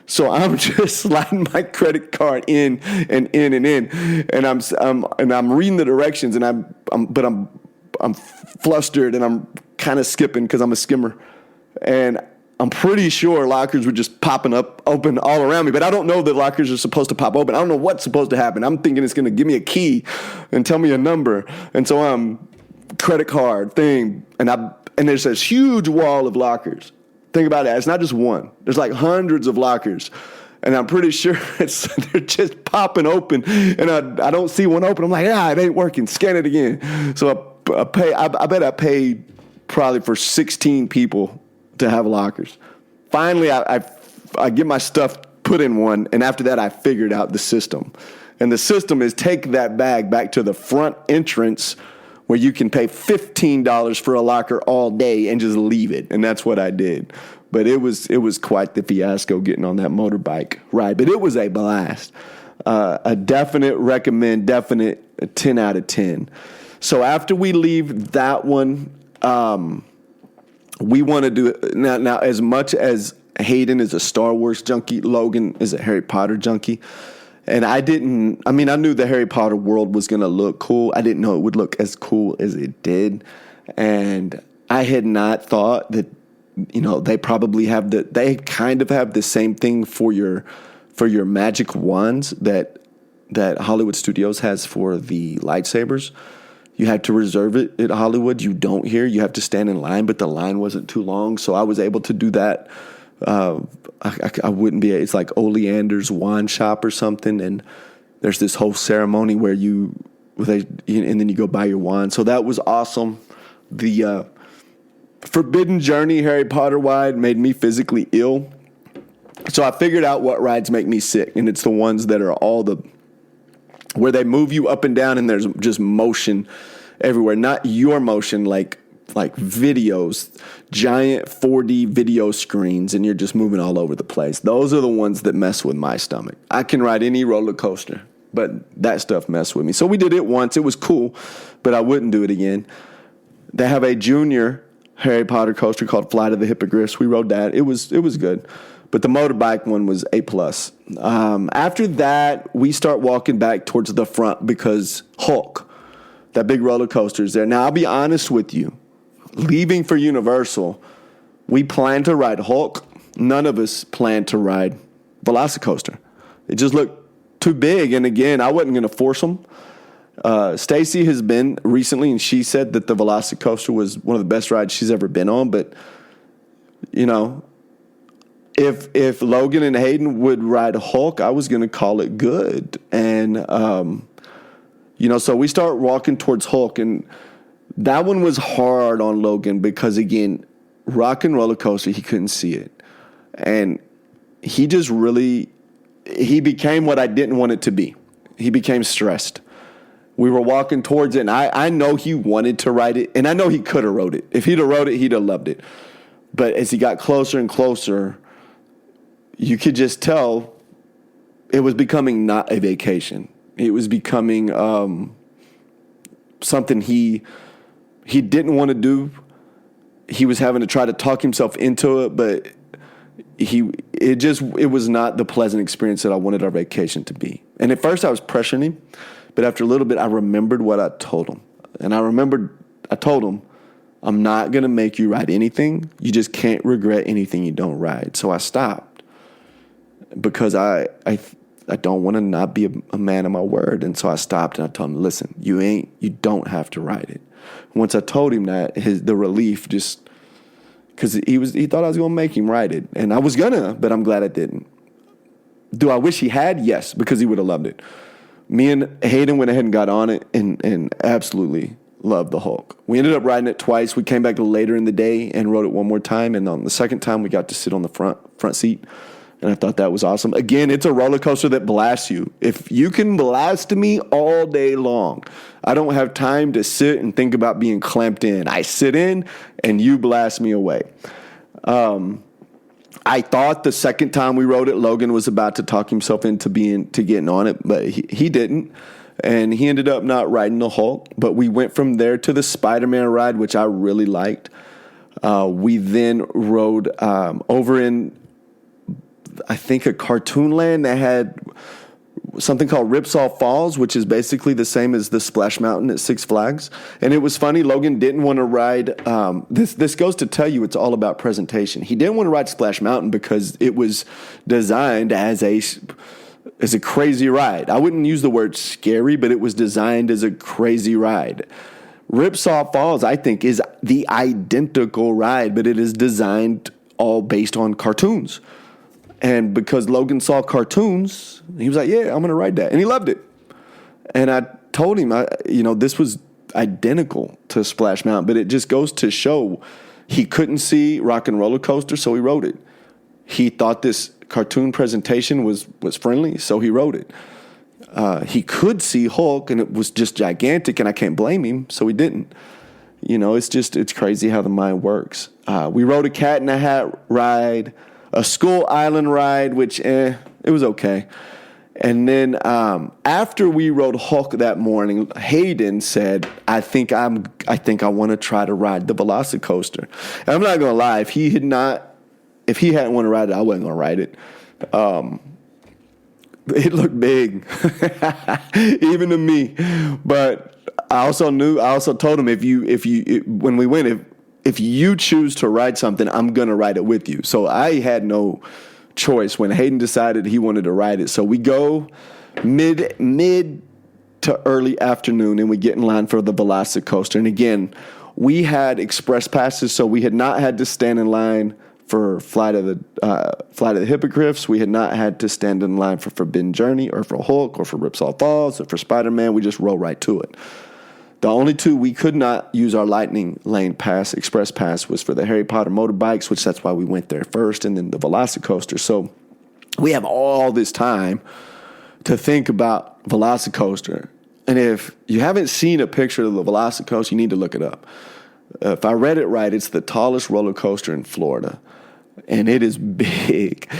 So I'm just sliding my credit card in and in and in, and I'm reading the directions, and I'm flustered, and I'm kind of skipping because I'm a skimmer, and I'm pretty sure lockers were just popping up open all around me, but I don't know that lockers are supposed to pop open. I don't know what's supposed to happen. I'm thinking it's going to give me a key and tell me a number, and so I'm credit card thing, and there's this huge wall of lockers. Think about it. It's not just one. There's like hundreds of lockers. And I'm pretty sure they're just popping open, and I don't see one open. I'm like, it ain't working. Scan it again. So I bet I paid probably for 16 people to have lockers. Finally, I get my stuff put in one, and after that, I figured out the system. And the system is take that bag back to the front entrance where you can pay $15 for a locker all day and just leave it. And that's what I did. But it was quite the fiasco getting on that motorbike ride. But it was a blast. A definite recommend, definite 10 out of 10. So after we leave that one, we want to do it. Now, as much as Hayden is a Star Wars junkie, Logan is a Harry Potter junkie. And I knew the Harry Potter world was going to look cool. I didn't know it would look as cool as it did. And I had not thought that, they probably they kind of have the same thing for your magic wands that Hollywood Studios has for the lightsabers. You had to reserve it at Hollywood. You don't here. You have to stand in line, but the line wasn't too long. So I was able to do that. I wouldn't be. It's like Oleander's wand shop or something, and there's this whole ceremony where and then you go buy your wand. So that was awesome. The Forbidden Journey Harry Potter ride made me physically ill, so I figured out what rides make me sick, and it's the ones that are where they move you up and down, and there's just motion everywhere. Not your motion, like videos, giant 4D video screens, and you're just moving all over the place. Those are the ones that mess with my stomach. I can ride any roller coaster, but that stuff messed with me. So we did it once. It was cool, but I wouldn't do it again. They have a junior Harry Potter coaster called Flight of the Hippogriffs. We rode that. It was good, but the motorbike one was A+. After that, we start walking back towards the front because Hulk, that big roller coaster, is there. Now, I'll be honest with you. Leaving for Universal, we planned to ride Hulk. None of us planned to ride Velocicoaster. It just looked too big, and again, I wasn't going to force them. Stacy has been recently, and she said that the Velocicoaster was one of the best rides she's ever been on. But if Logan and Hayden would ride Hulk, I was going to call it good. And so we start walking towards Hulk, and that one was hard on Logan because, again, rock and roller coaster, he couldn't see it. And he became what I didn't want it to be. He became stressed. We were walking towards it, and I know he wanted to ride it, and I know he could have rode it. If he'd have rode it, he'd have loved it. But as he got closer and closer, you could just tell it was becoming not a vacation. It was becoming something he didn't want to do. He was having to try to talk himself into it, but it was not the pleasant experience that I wanted our vacation to be. And at first I was pressuring him, but after a little bit I remembered what I told him. And I told him, I'm not going to make you ride anything. You just can't regret anything you don't ride. So I stopped because I don't want to not be a man of my word. And so I stopped and I told him, listen, you don't have to ride it. Once I told him that, the relief just, because he thought I was going to make him ride it. And I was going to, but I'm glad I didn't. Do I wish he had? Yes, because he would have loved it. Me and Hayden went ahead and got on it and absolutely loved the Hulk. We ended up riding it twice. We came back later in the day and rode it one more time. And on the second time, we got to sit on the front seat. And I thought that was awesome. Again, it's a roller coaster that blasts you. If you can blast me all day long, I don't have time to sit and think about being clamped in. I sit in and you blast me away. I thought the second time we rode it, Logan was about to talk himself into getting on it, but he didn't. And he ended up not riding the Hulk. But we went from there to the Spider-Man ride, which I really liked. We then rode over in, I think, a cartoon land that had something called Ripsaw Falls, which is basically the same as the Splash Mountain at Six Flags. And it was funny, Logan didn't want to ride, this goes to tell you it's all about presentation. He didn't want to ride Splash Mountain because it was designed as a crazy ride. I wouldn't use the word scary, but it was designed as a crazy ride. Ripsaw Falls, I think, is the identical ride, but it is designed all based on cartoons. And because Logan saw cartoons, he was like, yeah, I'm going to ride that. And he loved it. And I told him, this was identical to Splash Mountain, but it just goes to show he couldn't see Rock and Roller Coaster, so he rode it. He thought this cartoon presentation was friendly, so he rode it. He could see Hulk, and it was just gigantic, and I can't blame him, so he didn't. It's crazy how the mind works. We rode a Cat in a Hat ride, a Skull Island ride, which, it was okay. And then after we rode Hulk that morning, Hayden said, I think I want to try to ride the Velocicoaster. And I'm not going to lie, if he hadn't wanted to ride it, I wasn't going to ride it. It looked big, even to me. But I also told him when we went, if you choose to ride something, I'm going to ride it with you. So I had no choice when Hayden decided he wanted to ride it. So we go mid to early afternoon, and we get in line for the Velocicoaster. And again, we had express passes, so we had not had to stand in line for Flight of the Hippogriffs. We had not had to stand in line for Forbidden Journey or for Hulk or for Ripsaw Falls or for Spider-Man. We just roll right to it. The only two we could not use our Lightning Lane Pass, Express Pass, was for the Harry Potter motorbikes, which that's why we went there first, and then the Velocicoaster. So we have all this time to think about Velocicoaster. And if you haven't seen a picture of the Velocicoaster, you need to look it up. If I read it right, it's the tallest roller coaster in Florida. And it is big.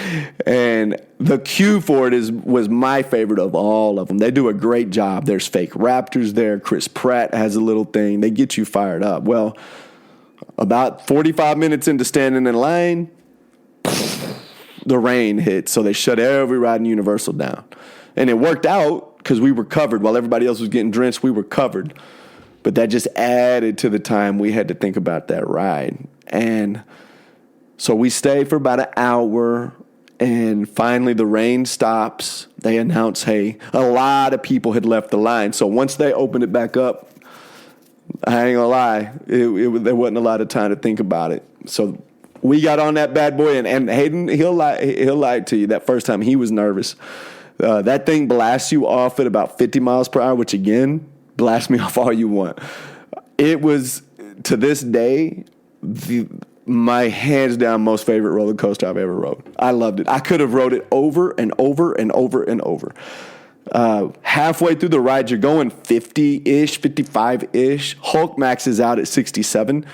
And the queue for it was my favorite of all of them. They do a great job. There's fake raptors there. Chris Pratt has a little thing. They get you fired up. Well, about 45 minutes into standing in line, the rain hit. So they shut every ride in Universal down. And it worked out because we were covered. While everybody else was getting drenched, we were covered. But that just added to the time we had to think about that ride. And so we stayed for about an hour, and finally the rain stops. They announce, hey, a lot of people had left the line. So once they opened it back up, I ain't gonna lie, there wasn't a lot of time to think about it. So we got on that bad boy, and Hayden, he'll lie to you. That first time he was nervous. That thing blasts you off at about 50 miles per hour, which again, blast me off all you want. It was, to this day, my hands down most favorite roller coaster I've ever rode. I loved it. I could have rode it over and over and over and over. Halfway through the ride, you're going 50-ish, 55-ish. Hulk maxes out at 67.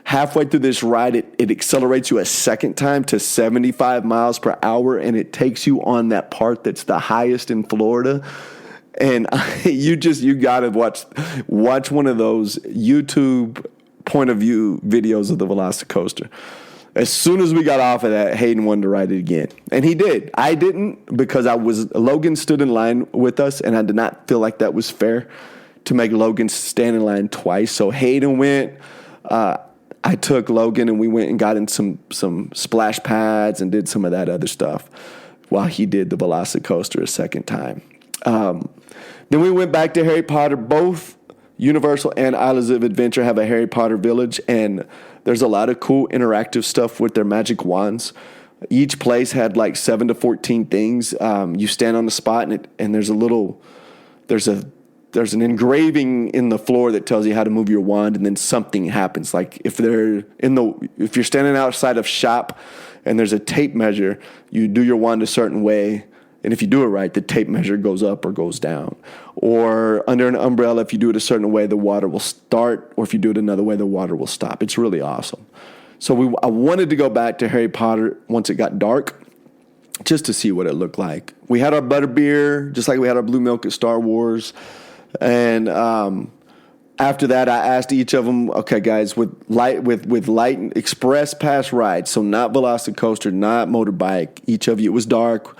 Halfway through this ride, it accelerates you a second time to 75 miles per hour, and it takes you on that part that's the highest in Florida. And you gotta watch one of those YouTube point of view videos of the Velocicoaster. As soon as we got off of that, Hayden wanted to ride it again. And he did. I didn't, because Logan stood in line with us, and I did not feel like that was fair to make Logan stand in line twice. So Hayden went, I took Logan, and we went and got in some splash pads and did some of that other stuff while he did the Velocicoaster a second time. Then we went back to Harry Potter. Both Universal and Islands of Adventure have a Harry Potter village, and there's a lot of cool interactive stuff with their magic wands. Each place had like 7 to 14 things. You stand on the spot, and there's an engraving in the floor that tells you how to move your wand, and then something happens. Like if you're standing outside of shop and there's a tape measure, you do your wand a certain way. And if you do it right, the tape measure goes up or goes down. Or under an umbrella, if you do it a certain way, the water will start. Or if you do it another way, the water will stop. It's really awesome. So I wanted to go back to Harry Potter once it got dark, just to see what it looked like. We had our butterbeer, just like we had our blue milk at Star Wars. And after that, I asked each of them, okay, guys, with light express pass rides, so not Velocicoaster, not motorbike, each of you, it was dark.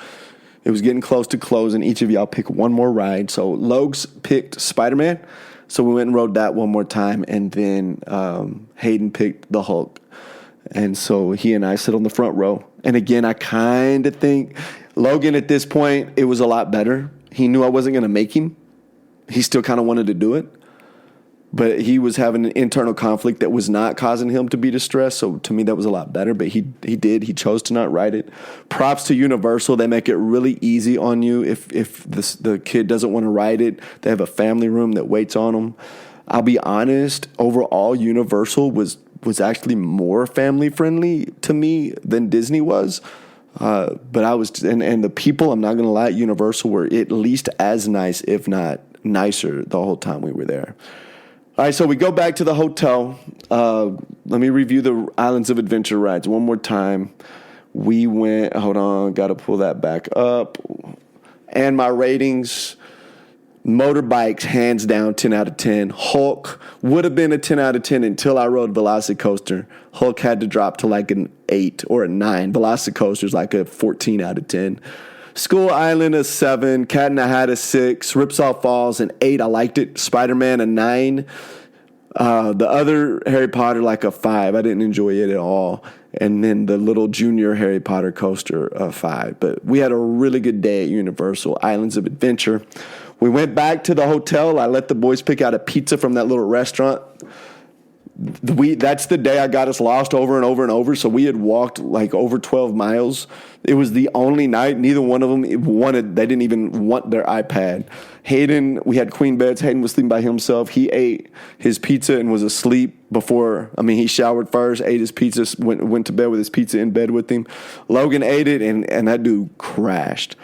It was getting close to closing. Each of y'all pick one more ride. So Logs picked Spider-Man. So we went and rode that one more time. And then Hayden picked the Hulk. And so he and I sit on the front row. And again, I kind of think Logan at this point, it was a lot better. He knew I wasn't going to make him. He still kind of wanted to do it. but he was having an internal conflict that was not causing him to be distressed. So to me, that was a lot better. But he chose to not ride it. Props to Universal. They make it really easy on you if the kid doesn't want to ride it. They have a family room that waits on them. I'll be honest, overall, Universal was actually more family friendly to me than Disney was. But I was, and the people, I'm not going to lie, at Universal were at least as nice, if not nicer, the whole time we were there. All right, so we go back to the hotel. Let me review the Islands of Adventure rides one more time. We went, hold on, got to pull that back up. And my ratings, motorbikes, hands down, 10 out of 10. Hulk would have been a 10 out of 10 until I rode Velocicoaster. Hulk had to drop to like an 8 or a 9. Velocicoaster's like a 14 out of 10. School Island a 7, Cat in the Hat a 6, Ripsaw Falls an 8. I liked it. Spider-Man a 9. The other Harry Potter like a 5. I didn't enjoy it at all. And then the little junior Harry Potter coaster a 5. But we had a really good day at Universal Islands of Adventure. We went back to the hotel. I let the boys pick out a pizza from that little restaurant. That's the day I got us lost over and over and over. So we had walked like over 12 miles. It was the only night. Neither one of them they didn't even want their iPad. Hayden, we had queen beds. Hayden was sleeping by himself. He ate his pizza and was asleep he showered first, ate his pizza, went to bed with his pizza in bed with him. Logan ate it and that dude crashed.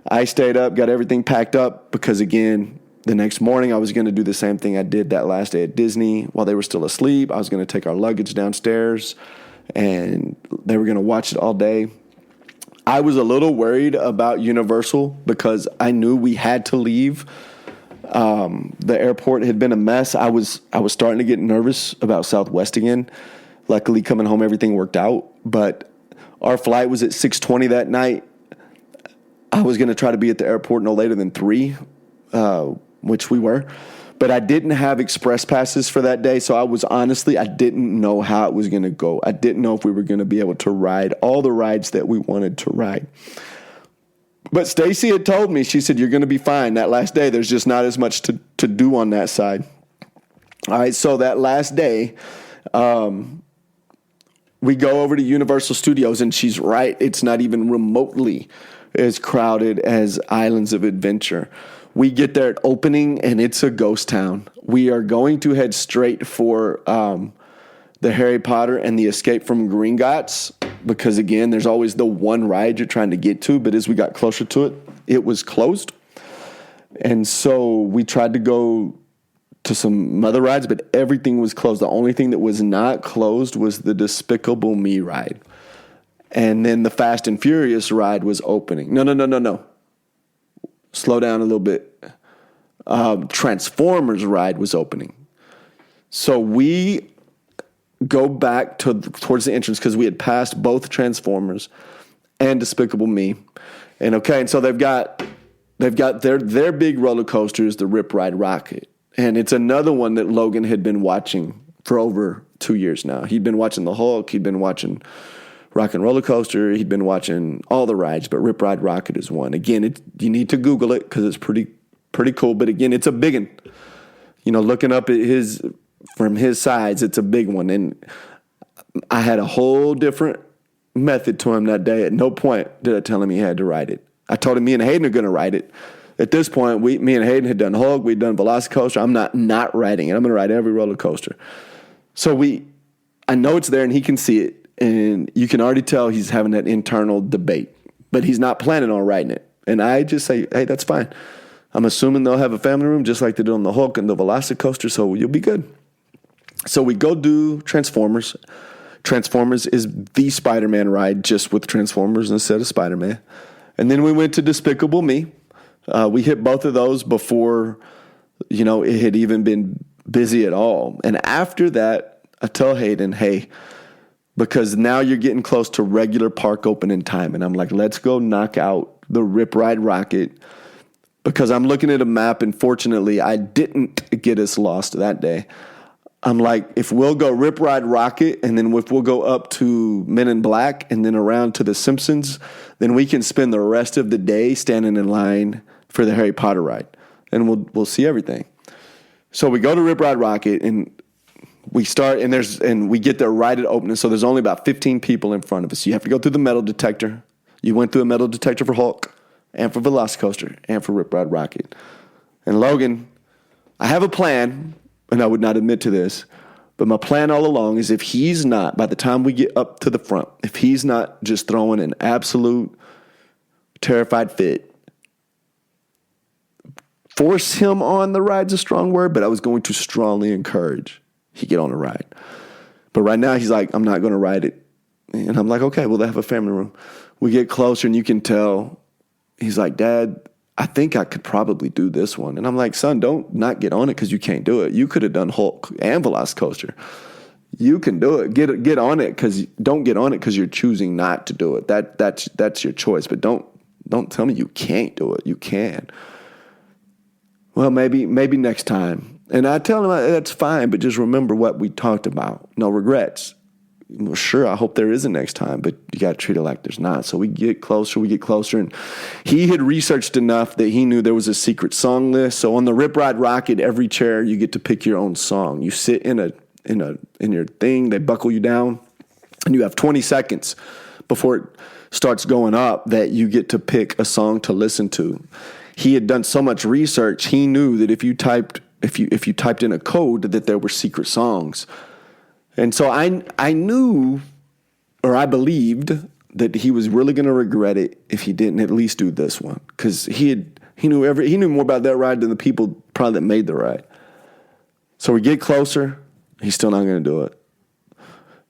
I stayed up, got everything packed up because again, the next morning, I was going to do the same thing I did that last day at Disney. While they were still asleep, I was going to take our luggage downstairs, and they were going to watch it all day. I was a little worried about Universal because I knew we had to leave. The airport had been a mess. I was starting to get nervous about Southwest again. Luckily, coming home, everything worked out. But our flight was at 6:20 that night. I was going to try to be at the airport no later than 3. Which we were, but I didn't have express passes for that day. So I didn't know how it was going to go. I didn't know if we were going to be able to ride all the rides that we wanted to ride. But Stacy had told me, she said, you're going to be fine that last day. There's just not as much to do on that side. All right. So that last day, we go over to Universal Studios and she's right. It's not even remotely as crowded as Islands of Adventure. We get there at opening, and it's a ghost town. We are going to head straight for the Harry Potter and the Escape from Gringotts because, again, there's always the one ride you're trying to get to, but as we got closer to it, it was closed. And so we tried to go to some other rides, but everything was closed. The only thing that was not closed was the Despicable Me ride. And then the Fast and Furious ride was opening. No. Slow down a little bit. Transformers ride was opening. So we go back towards the entrance because we had passed both Transformers and Despicable Me. And so they've got their big roller coasters, the Rip Ride Rocket. And it's another one that Logan had been watching for over 2 years now. He'd been watching the Hulk, he'd been watching Rock and Roller Coaster. He'd been watching all the rides, but Rip Ride Rocket is one. Again, you need to Google it because it's pretty cool. But again, it's a big one. Looking up at from his sides, it's a big one. And I had a whole different method to him that day. At no point did I tell him he had to ride it. I told him me and Hayden are going to ride it. At this point, me and Hayden had done Hulk. We'd done Velocicoaster. I'm not riding it. I'm going to ride every roller coaster. So I know it's there and he can see it. And you can already tell he's having that internal debate, but he's not planning on riding it. And I just say, hey, that's fine. I'm assuming they'll have a family room just like they did on the Hulk and the Velocicoaster, so you'll be good. So we go do Transformers. Transformers is the Spider-Man ride just with Transformers instead of Spider-Man. And then we went to Despicable Me. We hit both of those before, it had even been busy at all. And after that, I tell Hayden, hey, because now you're getting close to regular park opening time. And I'm like, let's go knock out the Rip Ride Rocket. Because I'm looking at a map, and fortunately, I didn't get us lost that day. I'm like, if we'll go Rip Ride Rocket, and then if we'll go up to Men in Black, and then around to The Simpsons, then we can spend the rest of the day standing in line for the Harry Potter ride. And we'll see everything. So we go to Rip Ride Rocket, and we start, and we get there right at opening. So there's only about 15 people in front of us. You have to go through the metal detector. You went through a metal detector for Hulk, and for Velocicoaster, and for Rip Ride Rocket. And Logan, I have a plan, and I would not admit to this, but my plan all along is if he's not, by the time we get up to the front, if he's not just throwing an absolute terrified fit, force him on the ride's a strong word, but I was going to strongly encourage he get on the ride. But right now he's like, I'm not going to ride it. And I'm like, okay, well, they have a family room. We get closer and you can tell he's like, Dad, I think I could probably do this one. And I'm like, son, don't not get on it because you can't do it. You could have done Hulk and Velocicoaster. You can do it. Get on it, because don't get on it because you're choosing not to do it. That's your choice. But don't tell me you can't do it. You can. Well, maybe next time. And I tell him that's fine, but just remember what we talked about. No regrets. Well, sure, I hope there is a next time, but you got to treat it like there's not. So we get closer, and he had researched enough that he knew there was a secret song list. So on the Rip Ride Rocket, every chair you get to pick your own song. You sit in your thing, they buckle you down, and you have 20 seconds before it starts going up that you get to pick a song to listen to. He had done so much research, he knew that if you typed in a code that there were secret songs. And so I knew, or I believed, that he was really going to regret it if he didn't at least do this one, because he knew more about that ride than the people probably that made the ride. So we get closer, he's still not going to do it.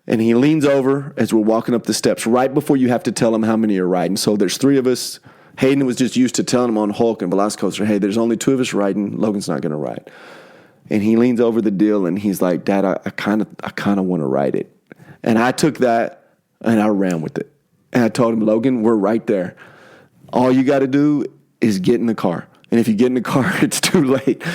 And he leans over as we're walking up the steps right before you have to tell him how many you're riding. So there's 3 of us. Hayden was just used to telling him on Hulk and Velocicoaster, hey, there's only 2 of us riding. Logan's not going to ride. And he leans over the deal and he's like, Dad, I kind of want to ride it. And I took that and I ran with it. And I told him, Logan, we're right there. All you got to do is get in the car. And if you get in the car, it's too late. And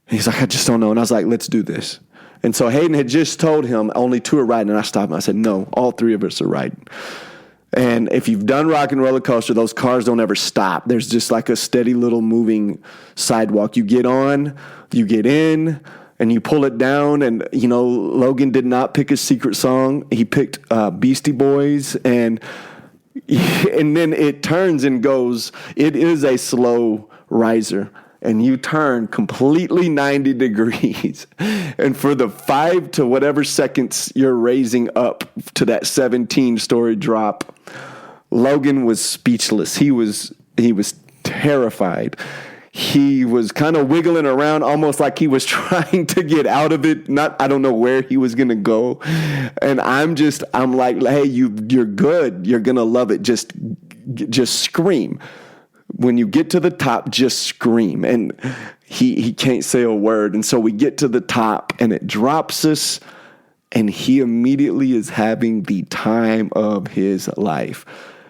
he's like, I just don't know. And I was like, let's do this. And so Hayden had just told him only 2 are riding. And I stopped him. I said, no, all 3 of us are riding. And if you've done Rock and Roller Coaster, those cars don't ever stop. There's just like a steady little moving sidewalk. You get on, you get in, and you pull it down. And, Logan did not pick a secret song. He picked Beastie Boys. And then it turns and goes, it is a slow riser. And you turn completely 90 degrees. And for the 5 to whatever seconds you're raising up to that 17-story drop, Logan was speechless. He was terrified. He was kind of wiggling around almost like he was trying to get out of it. I don't know where he was going to go. And I'm like, hey, you're good. You're going to love it. Just scream. When you get to the top, just scream. And he can't say a word. And so we get to the top and it drops us. And he immediately is having the time of his life.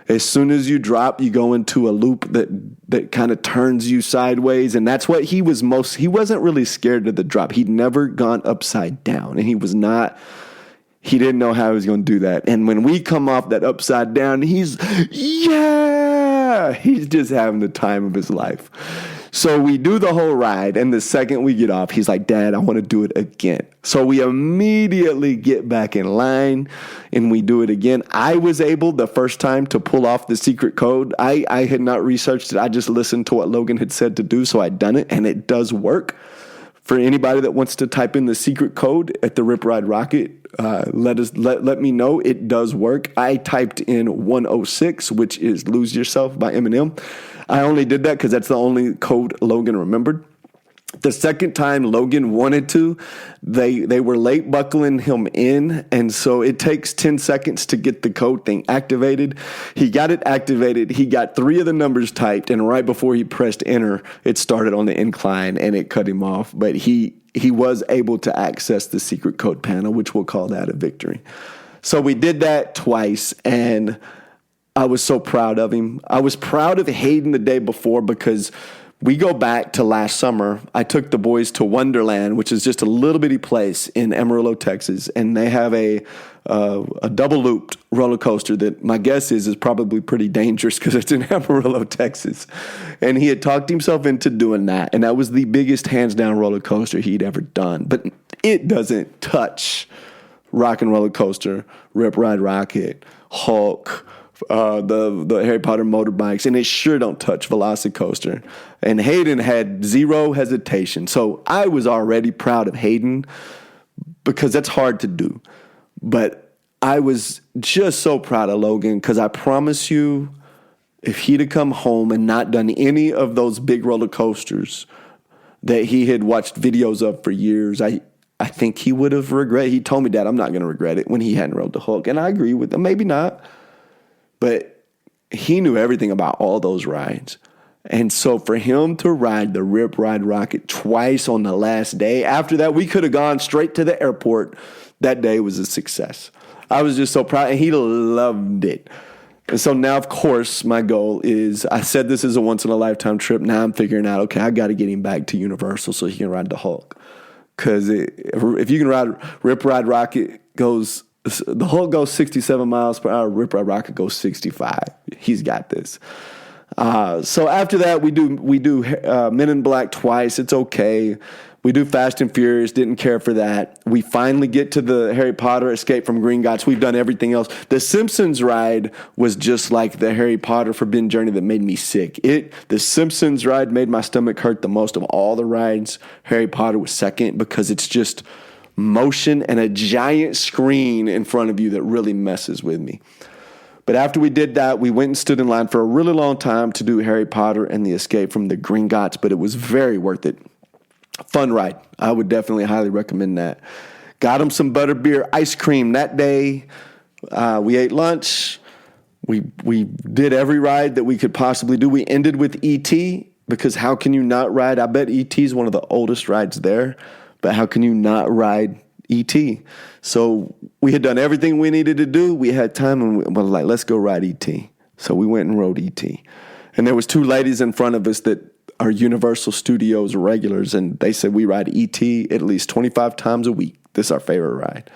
As soon as you drop, you go into a loop that kind of turns you sideways. And that's what he wasn't really scared of the drop. He'd never gone upside down. And he didn't know how he was going to do that. And when we come off that upside down, he's just having the time of his life. So we do the whole ride, and the second we get off, he's like, Dad, I want to do it again. So we immediately get back in line, and we do it again. I was able the first time to pull off the secret code. I had not researched it. I just listened to what Logan had said to do, so I'd done it, and it does work. For anybody that wants to type in the secret code at the Rip Ride Rocket, let me know. It does work. I typed in 106, which is Lose Yourself by Eminem. I only did that because that's the only code Logan remembered. The second time Logan wanted to, they were late buckling him in, and so it takes 10 seconds to get the code thing activated. He got it activated. He got 3 of the numbers typed, and right before he pressed enter, it started on the incline, and it cut him off. But he was able to access the secret code panel, which we'll call that a victory. So we did that twice, and I was so proud of him. I was proud of Hayden the day before because We go back to last summer. I took the boys to Wonderland, which is just a little bitty place in Amarillo, Texas, and they have a double looped roller coaster that my guess is probably pretty dangerous because it's in Amarillo, Texas. And he had talked himself into doing that, and that was the biggest hands down roller coaster he'd ever done. But it doesn't touch Rock and Roller Coaster, Rip Ride Rocket, Hulk, the Harry Potter motorbikes, and it sure don't touch Velocicoaster. And Hayden had zero hesitation. So I was already proud of Hayden because that's hard to do. But I was just so proud of Logan because I promise you, if he'd have come home and not done any of those big roller coasters that he had watched videos of for years, I think he would have regretted. He told me, Dad, I'm not going to regret it when he hadn't rode the Hulk. And I agree with him. Maybe not. But he knew everything about all those rides. And so for him to ride the Rip Ride Rocket twice on the last day, after that, we could have gone straight to the airport. That day was a success. I was just so proud, and he loved it. And so now, of course, my goal is, I said this is a once-in-a-lifetime trip. Now I'm figuring out, okay, I got to get him back to Universal so he can ride the Hulk. Because if you can ride Rip Ride Rocket the Hulk goes 67 miles per hour. Rip Ride Rocket goes 65. He's got this. So after that, we do Men in Black twice. It's okay. We do Fast and Furious. Didn't care for that. We finally get to the Harry Potter Escape from Gringotts. We've done everything else. The Simpsons ride was just like the Harry Potter Forbidden Journey that made me sick. The Simpsons ride made my stomach hurt the most of all the rides. Harry Potter was second because it's just motion and a giant screen in front of you that really messes with me. But after we did that, we went and stood in line for a really long time to do Harry Potter and the Escape from the Gringotts, but it was very worth it. Fun ride. I would definitely highly recommend that. Got him some butterbeer ice cream that day. We ate lunch. We did every ride that we could possibly do. We ended with E.T. because how can you not ride? I bet E.T. is one of the oldest rides there. But how can you not ride E.T.? So we had done everything we needed to do. We had time, and we were like, let's go ride E.T. So we went and rode E.T. And there was two ladies in front of us that are Universal Studios regulars, and they said we ride E.T. at least 25 times a week. This is our favorite ride.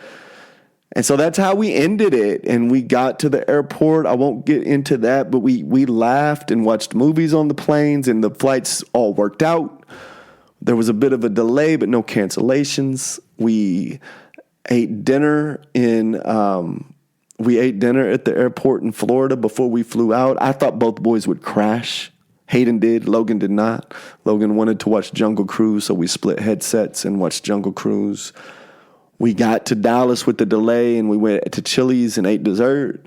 And so that's how we ended it. And we got to the airport. I won't get into that, but we laughed and watched movies on the planes, and the flights all worked out. There was a bit of a delay, but no cancellations. We ate dinner at the airport in Florida before we flew out. I thought both boys would crash. Hayden did. Logan did not. Logan wanted to watch Jungle Cruise, so we split headsets and watched Jungle Cruise. We got to Dallas with the delay, and we went to Chili's and ate dessert.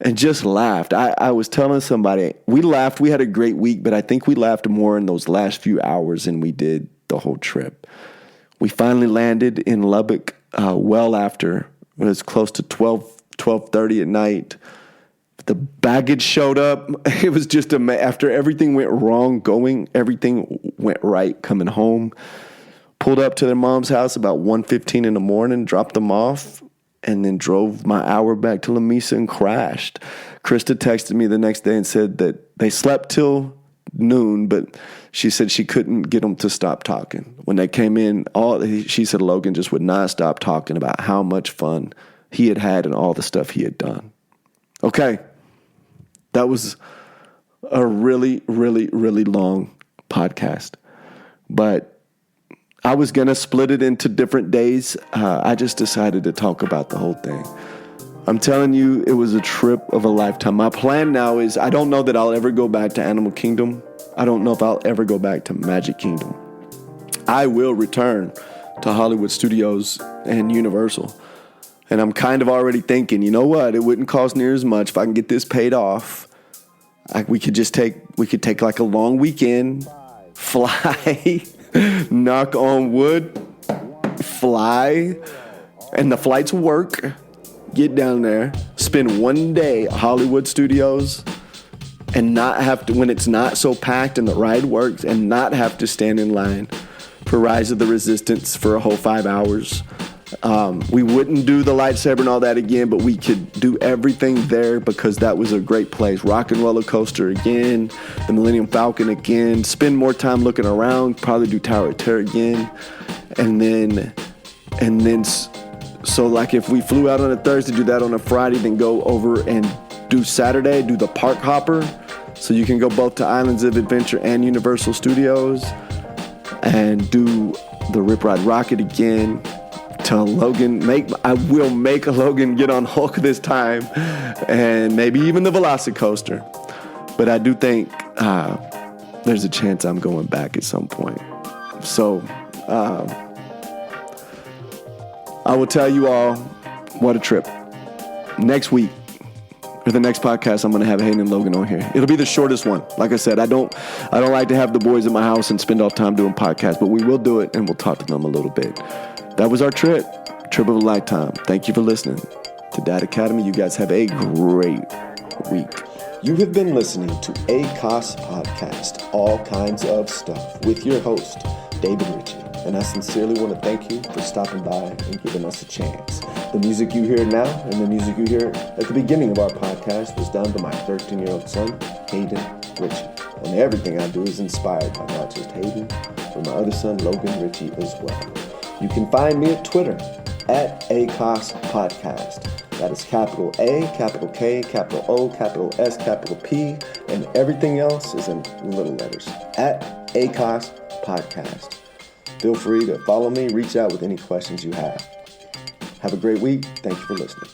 And just laughed. I was telling somebody, we laughed. We had a great week, but I think we laughed more in those last few hours than we did the whole trip. We finally landed in Lubbock well after. It was close to 12:30 at night. The baggage showed up. It was just after everything went wrong everything went right coming home. Pulled up to their mom's house about 1:15 in the morning, dropped them off, and then drove my hour back to La Mesa and crashed. Krista texted me the next day and said that they slept till noon, but she said she couldn't get them to stop talking. When they came in, she said Logan just would not stop talking about how much fun he had had and all the stuff he had done. Okay, that was a really, really, really long podcast, but I was going to split it into different days. I just decided to talk about the whole thing. I'm telling you, it was a trip of a lifetime. My plan now is I don't know that I'll ever go back to Animal Kingdom. I don't know if I'll ever go back to Magic Kingdom. I will return to Hollywood Studios and Universal. And I'm kind of already thinking, you know what? It wouldn't cost near as much if I can get this paid off. We could take like a long weekend, fly, knock on wood, fly, and the flights work. Get down there, spend one day at Hollywood Studios, and not have to, when it's not so packed and the ride works, and not have to stand in line for Rise of the Resistance for a whole 5 hours. We wouldn't do the lightsaber and all that again, but we could do everything there because that was a great place. Rock and Roller Coaster again, the Millennium Falcon again, spend more time looking around, probably do Tower of Terror again. And then, so like if we flew out on a Thursday, do that on a Friday, then go over and do Saturday, do the Park Hopper. So you can go both to Islands of Adventure and Universal Studios and do the Rip Ride Rocket again. Tell Logan, I will make Logan get on Hulk this time, and maybe even the Velocicoaster. But I do think there's a chance I'm going back at some point. So I will tell you all what a trip. Next week, or the next podcast, I'm going to have Hayden and Logan on here. It'll be the shortest one. Like I said, I don't like to have the boys in my house and spend all time doing podcasts, but we will do it, and we'll talk to them a little bit. That was our trip of a lifetime. Thank you for listening to Dad Academy. You guys have a great week.
You have been listening to ACOS Podcast, All Kinds of Stuff, with your host, David Ritchie. And I sincerely want to thank you for stopping by and giving us a chance. The music you hear now and the music you hear at the beginning of our podcast was done by my 13-year-old son, Hayden Ritchie. And everything I do is inspired by not just Hayden, but my other son, Logan Ritchie, as well. You can find me at Twitter at ACOS Podcast. That is capital A, capital K, capital O, capital S, capital P, and everything else is in little letters. At ACOS Podcast. Feel free to follow me, reach out with any questions you have. Have a great week. Thank you for listening.